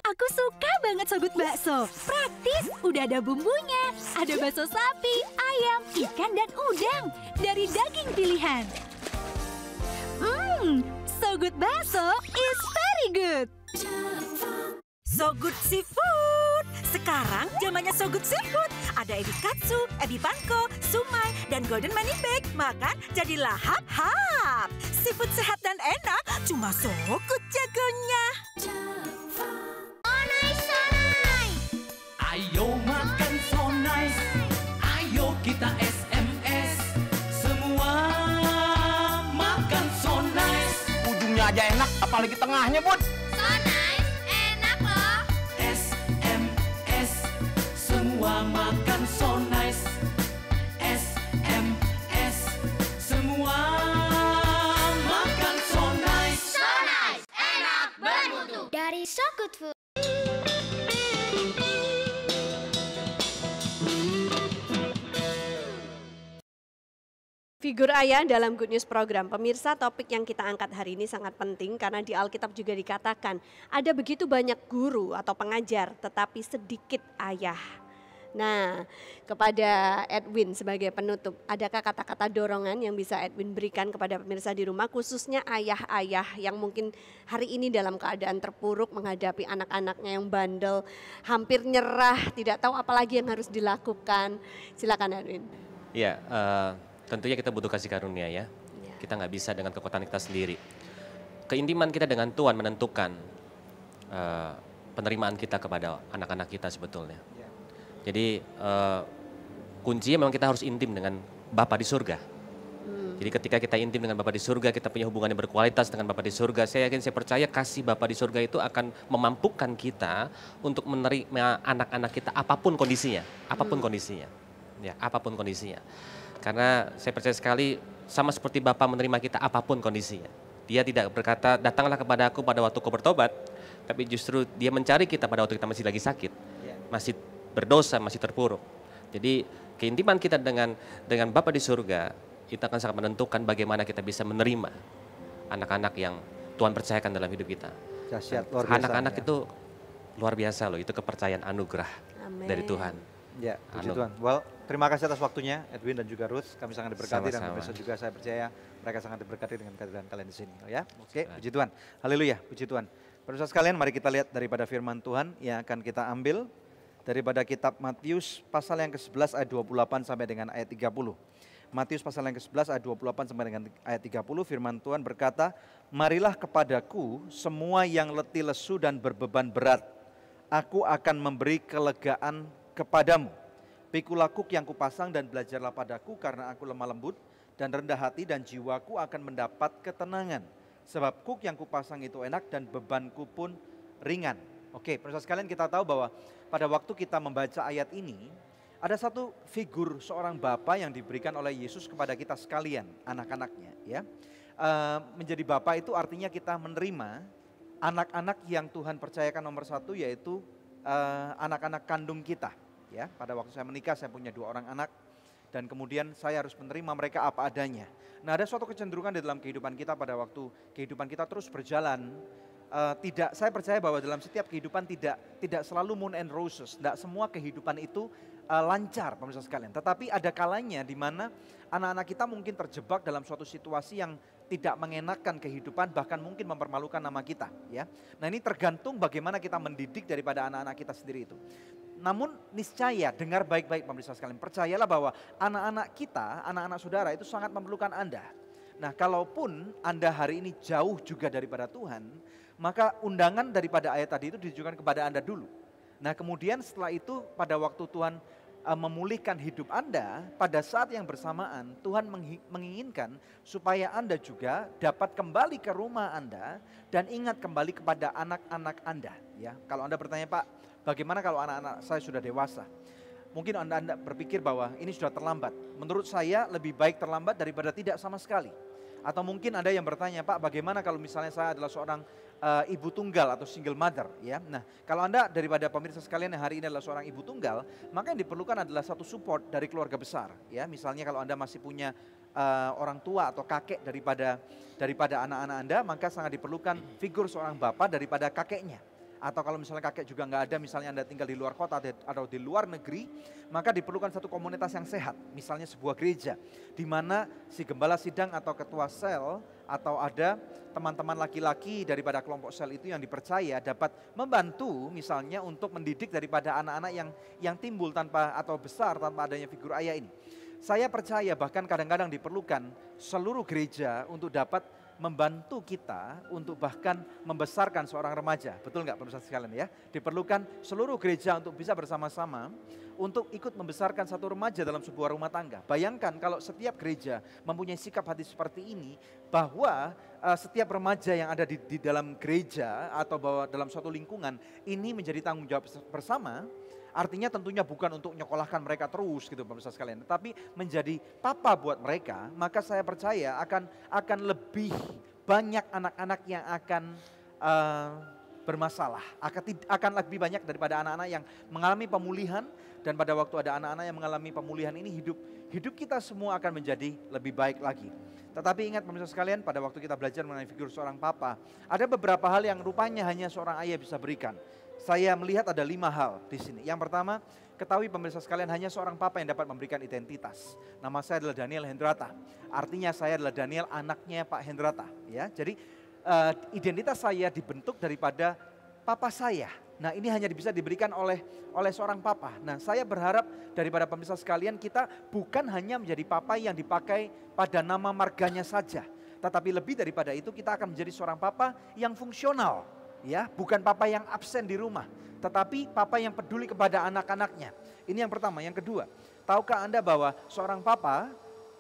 Aku suka banget Sogut Bakso. Praktis, udah ada bumbunya. Ada bakso sapi, ayam, ikan, dan udang. Dari daging pilihan. Sogut Bakso is very good. Sogut Seafood. Sekarang zamannya Sogut Seafood. Ada ebi katsu, ebi panko, sumai, dan golden money bag. Makan jadi lahap-hap. Seafood sehat dan enak, cuma Sogut jagonya. Ayo makan so nice, ayo kita SMS, semua makan so nice. Ujungnya aja enak, apalagi tengahnya, Bud. So nice, enak loh. SMS, semua makan so nice. SMS, semua makan so nice. So nice, enak bermutu. Dari So Good Food. Figur ayah dalam Good News program. Pemirsa, topik yang kita angkat hari ini sangat penting karena di Alkitab juga dikatakan ada begitu banyak guru atau pengajar tetapi sedikit ayah. Nah, kepada Edwin sebagai penutup, adakah kata-kata dorongan yang bisa Edwin berikan kepada pemirsa di rumah, khususnya ayah-ayah yang mungkin hari ini dalam keadaan terpuruk menghadapi anak-anaknya yang bandel, hampir nyerah, tidak tahu apa lagi yang harus dilakukan. Silakan Edwin. Ya, tentunya kita butuh kasih karunia ya. Kita nggak bisa dengan kekuatan kita sendiri. Keintiman kita dengan Tuhan menentukan penerimaan kita kepada anak-anak kita sebetulnya. Jadi kuncinya memang kita harus intim dengan Bapa di surga. Jadi ketika kita intim dengan Bapa di surga, kita punya hubungan yang berkualitas dengan Bapa di surga. Saya percaya kasih Bapa di surga itu akan memampukan kita untuk menerima anak-anak kita apapun kondisinya, ya apapun kondisinya. Karena saya percaya sekali sama seperti Bapa menerima kita apapun kondisinya. Dia tidak berkata datanglah kepada aku pada waktu kau bertobat, tapi justru dia mencari kita pada waktu kita masih lagi sakit, masih berdosa, masih terpuruk. Jadi keintiman kita dengan Bapa di surga itu akan sangat menentukan bagaimana kita bisa menerima anak-anak yang Tuhan percayakan dalam hidup kita. Anak-anak itu luar biasa loh, itu kepercayaan anugerah dari Tuhan. Ya, puji Tuhan. Well, terima kasih atas waktunya Edwin dan juga Ruth. Kami sangat diberkati dan pemirsa juga saya percaya mereka sangat diberkati dengan kehadiran kalian di sini. Ya, oke, puji Tuhan. Haleluya, puji Tuhan. Pemirsa sekalian, mari kita lihat daripada firman Tuhan yang akan kita ambil daripada kitab Matius pasal yang ke-11 ayat 28 sampai dengan ayat 30. Matius pasal yang ke-11 ayat 28 sampai dengan ayat 30, firman Tuhan berkata, "Marilah kepadaku semua yang letih lesu dan berbeban berat, aku akan memberi kelegaan kepadamu. Pikulah kuk yang kupasang dan belajarlah padaku, karena aku lemah lembut dan rendah hati, dan jiwaku akan mendapat ketenangan. Sebab kuk yang kupasang itu enak dan bebanku pun ringan." Oke, pemirsa sekalian, kita tahu bahwa pada waktu kita membaca ayat ini, ada satu figur seorang bapa yang diberikan oleh Yesus kepada kita sekalian, anak-anaknya. Ya, menjadi bapa itu artinya kita menerima anak-anak yang Tuhan percayakan nomor satu, yaitu anak-anak kandung kita. Ya, pada waktu saya menikah saya punya 2 orang anak dan kemudian saya harus menerima mereka apa adanya. Nah, ada suatu kecenderungan di dalam kehidupan kita pada waktu kehidupan kita terus berjalan. Saya percaya bahwa dalam setiap kehidupan tidak selalu moon and roses. Tidak semua kehidupan itu lancar, pemirsa sekalian. Tetapi ada kalanya di mana anak-anak kita mungkin terjebak dalam suatu situasi yang tidak mengenakan kehidupan, bahkan mungkin mempermalukan nama kita. Ya, nah ini tergantung bagaimana kita mendidik daripada anak-anak kita sendiri itu. Namun niscaya, dengar baik-baik pemirsa sekalian, percayalah bahwa anak-anak kita, anak-anak saudara itu sangat memerlukan Anda. Nah, kalaupun Anda hari ini jauh juga daripada Tuhan, maka undangan daripada ayat tadi itu ditujukan kepada Anda dulu. Nah, kemudian setelah itu pada waktu Tuhan memulihkan hidup Anda, pada saat yang bersamaan Tuhan menginginkan supaya Anda juga dapat kembali ke rumah Anda dan ingat kembali kepada anak-anak Anda. Ya, kalau Anda bertanya, "Pak, bagaimana kalau anak-anak saya sudah dewasa?" Mungkin Anda berpikir bahwa ini sudah terlambat. Menurut saya lebih baik terlambat daripada tidak sama sekali. Atau mungkin Anda yang bertanya, "Pak, bagaimana kalau misalnya saya adalah seorang ibu tunggal atau single mother?" Ya, nah kalau Anda daripada pemirsa sekalian yang hari ini adalah seorang ibu tunggal, maka yang diperlukan adalah satu support dari keluarga besar. Ya, misalnya kalau Anda masih punya orang tua atau kakek daripada anak-anak Anda, maka sangat diperlukan figur seorang bapak daripada kakeknya. Atau kalau misalnya kakek juga nggak ada, misalnya Anda tinggal di luar kota atau di luar negeri, maka diperlukan satu komunitas yang sehat. Misalnya sebuah gereja, di mana si gembala sidang atau ketua sel atau ada teman-teman laki-laki daripada kelompok sel itu yang dipercaya dapat membantu misalnya untuk mendidik daripada anak-anak yang timbul tanpa atau besar tanpa adanya figur ayah ini. Saya percaya bahkan kadang-kadang diperlukan seluruh gereja untuk dapat membantu kita untuk bahkan membesarkan seorang remaja. Betul nggak pemirsa sekalian ya? Diperlukan seluruh gereja untuk bisa bersama-sama untuk ikut membesarkan satu remaja dalam sebuah rumah tangga. Bayangkan kalau setiap gereja mempunyai sikap hati seperti ini, bahwa setiap remaja yang ada di dalam gereja atau bahwa dalam suatu lingkungan ini menjadi tanggung jawab bersama. Artinya tentunya bukan untuk nyekolahkan mereka terus gitu pemirsa sekalian, tetapi menjadi papa buat mereka, maka saya percaya akan lebih banyak anak-anak yang akan bermasalah, akan lebih banyak daripada anak-anak yang mengalami pemulihan. Dan pada waktu ada anak-anak yang mengalami pemulihan ini, hidup kita semua akan menjadi lebih baik lagi. Tetapi ingat pemirsa sekalian, pada waktu kita belajar mengenai figur seorang papa, ada beberapa hal yang rupanya hanya seorang ayah bisa berikan. Saya melihat ada 5 hal di sini. Yang pertama, ketahui pemirsa sekalian, hanya seorang papa yang dapat memberikan identitas. Nama saya adalah Daniel Hendrata. Artinya saya adalah Daniel, anaknya Pak Hendrata. Ya, jadi identitas saya dibentuk daripada papa saya. Nah, ini hanya bisa diberikan oleh seorang papa. Nah, saya berharap daripada pemirsa sekalian, kita bukan hanya menjadi papa yang dipakai pada nama marganya saja, tetapi lebih daripada itu kita akan menjadi seorang papa yang fungsional. Ya, bukan papa yang absen di rumah, tetapi papa yang peduli kepada anak-anaknya. Ini yang pertama. Yang kedua, tahukah Anda bahwa seorang papa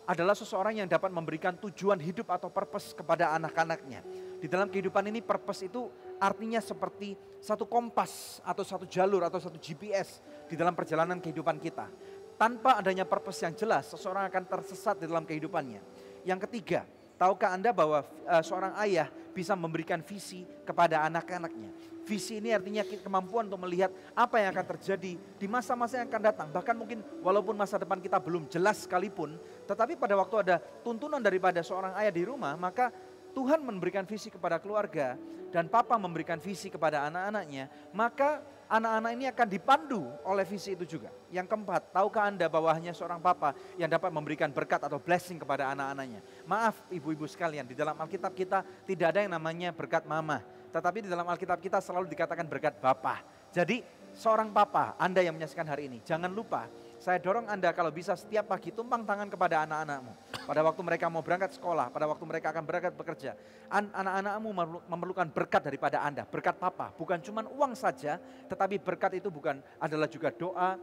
adalah seseorang yang dapat memberikan tujuan hidup atau purpose kepada anak-anaknya. Di dalam kehidupan ini purpose itu artinya seperti satu kompas atau satu jalur atau satu GPS di dalam perjalanan kehidupan kita. Tanpa adanya purpose yang jelas, seseorang akan tersesat di dalam kehidupannya. Yang ketiga, tahukah Anda bahwa seorang ayah bisa memberikan visi kepada anak-anaknya. Visi ini artinya kemampuan untuk melihat apa yang akan terjadi di masa-masa yang akan datang. Bahkan mungkin walaupun masa depan kita belum jelas sekalipun, tetapi pada waktu ada tuntunan daripada seorang ayah di rumah, maka Tuhan memberikan visi kepada keluarga dan papa memberikan visi kepada anak-anaknya, maka anak-anak ini akan dipandu oleh visi itu juga. Yang keempat, tahukah Anda bahwa hanya seorang papa yang dapat memberikan berkat atau blessing kepada anak-anaknya? Maaf ibu-ibu sekalian, di dalam Alkitab kita tidak ada yang namanya berkat mama. Tetapi di dalam Alkitab kita selalu dikatakan berkat Bapa. Jadi seorang papa, Anda yang menyaksikan hari ini, jangan lupa, saya dorong Anda kalau bisa setiap pagi tumpang tangan kepada anak-anakmu. Pada waktu mereka mau berangkat sekolah, pada waktu mereka akan berangkat bekerja. Anak-anakmu memerlukan berkat daripada Anda, berkat papa. Bukan cuma uang saja, tetapi berkat itu adalah juga doa,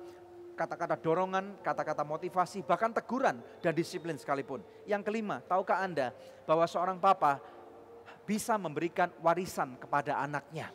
kata-kata dorongan, kata-kata motivasi, bahkan teguran dan disiplin sekalipun. Yang kelima, tahukah Anda bahwa seorang papa bisa memberikan warisan kepada anaknya.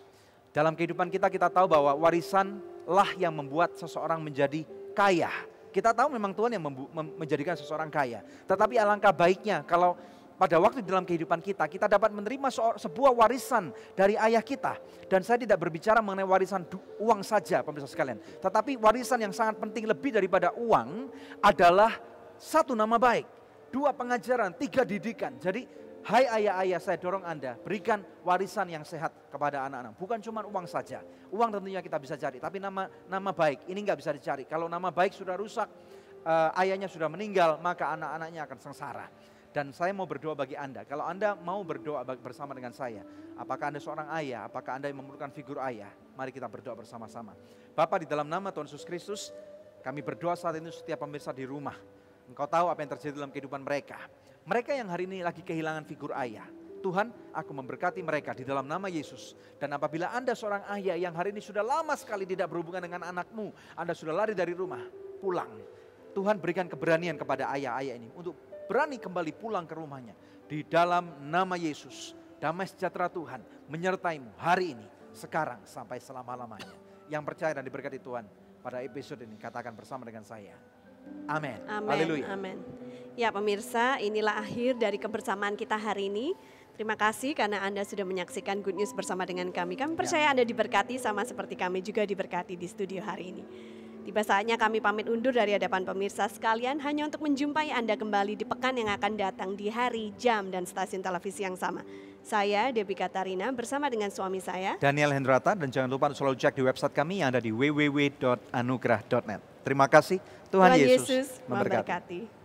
Dalam kehidupan kita tahu bahwa warisanlah yang membuat seseorang menjadi kaya. Kita tahu memang Tuhan yang menjadikan seseorang kaya. Tetapi alangkah baiknya kalau pada waktu dalam kehidupan kita dapat menerima sebuah warisan dari ayah kita. Dan saya tidak berbicara mengenai warisan uang saja pemirsa sekalian. Tetapi warisan yang sangat penting lebih daripada uang adalah 1 nama baik, 2 pengajaran, 3 didikan. Jadi hai ayah-ayah, saya dorong Anda, berikan warisan yang sehat kepada anak-anak. Bukan cuma uang saja. Uang tentunya kita bisa cari, tapi nama baik ini nggak bisa dicari. Kalau nama baik sudah rusak, ayahnya sudah meninggal, maka anak-anaknya akan sengsara. Dan saya mau berdoa bagi Anda. Kalau Anda mau berdoa bersama dengan saya, apakah Anda seorang ayah, apakah Anda yang memerlukan figur ayah, mari kita berdoa bersama-sama. Bapa, di dalam nama Tuhan Yesus Kristus, kami berdoa saat ini setiap pemirsa di rumah. Engkau tahu apa yang terjadi dalam kehidupan mereka. Mereka yang hari ini lagi kehilangan figur ayah. Tuhan, aku memberkati mereka di dalam nama Yesus. Dan apabila Anda seorang ayah yang hari ini sudah lama sekali tidak berhubungan dengan anakmu, Anda sudah lari dari rumah, pulang. Tuhan berikan keberanian kepada ayah-ayah ini untuk berani kembali pulang ke rumahnya. Di dalam nama Yesus, damai sejahtera Tuhan menyertaimu hari ini, sekarang sampai selama-lamanya. Yang percaya dan diberkati Tuhan pada episode ini, katakan bersama dengan saya. Amin. Haleluya. Amin. Ya pemirsa, inilah akhir dari kebersamaan kita hari ini. Terima kasih karena Anda sudah menyaksikan Good News bersama dengan kami. Kami percaya Anda diberkati sama seperti kami juga diberkati di studio hari ini. Tiba saatnya kami pamit undur dari hadapan pemirsa sekalian hanya untuk menjumpai Anda kembali di pekan yang akan datang di hari, jam, dan stasiun televisi yang sama. Saya Debbie Katarina bersama dengan suami saya Daniel Hendrata, dan jangan lupa selalu cek di website kami yang ada di www.anugerah.net. Terima kasih, Tuhan Yesus memberkati.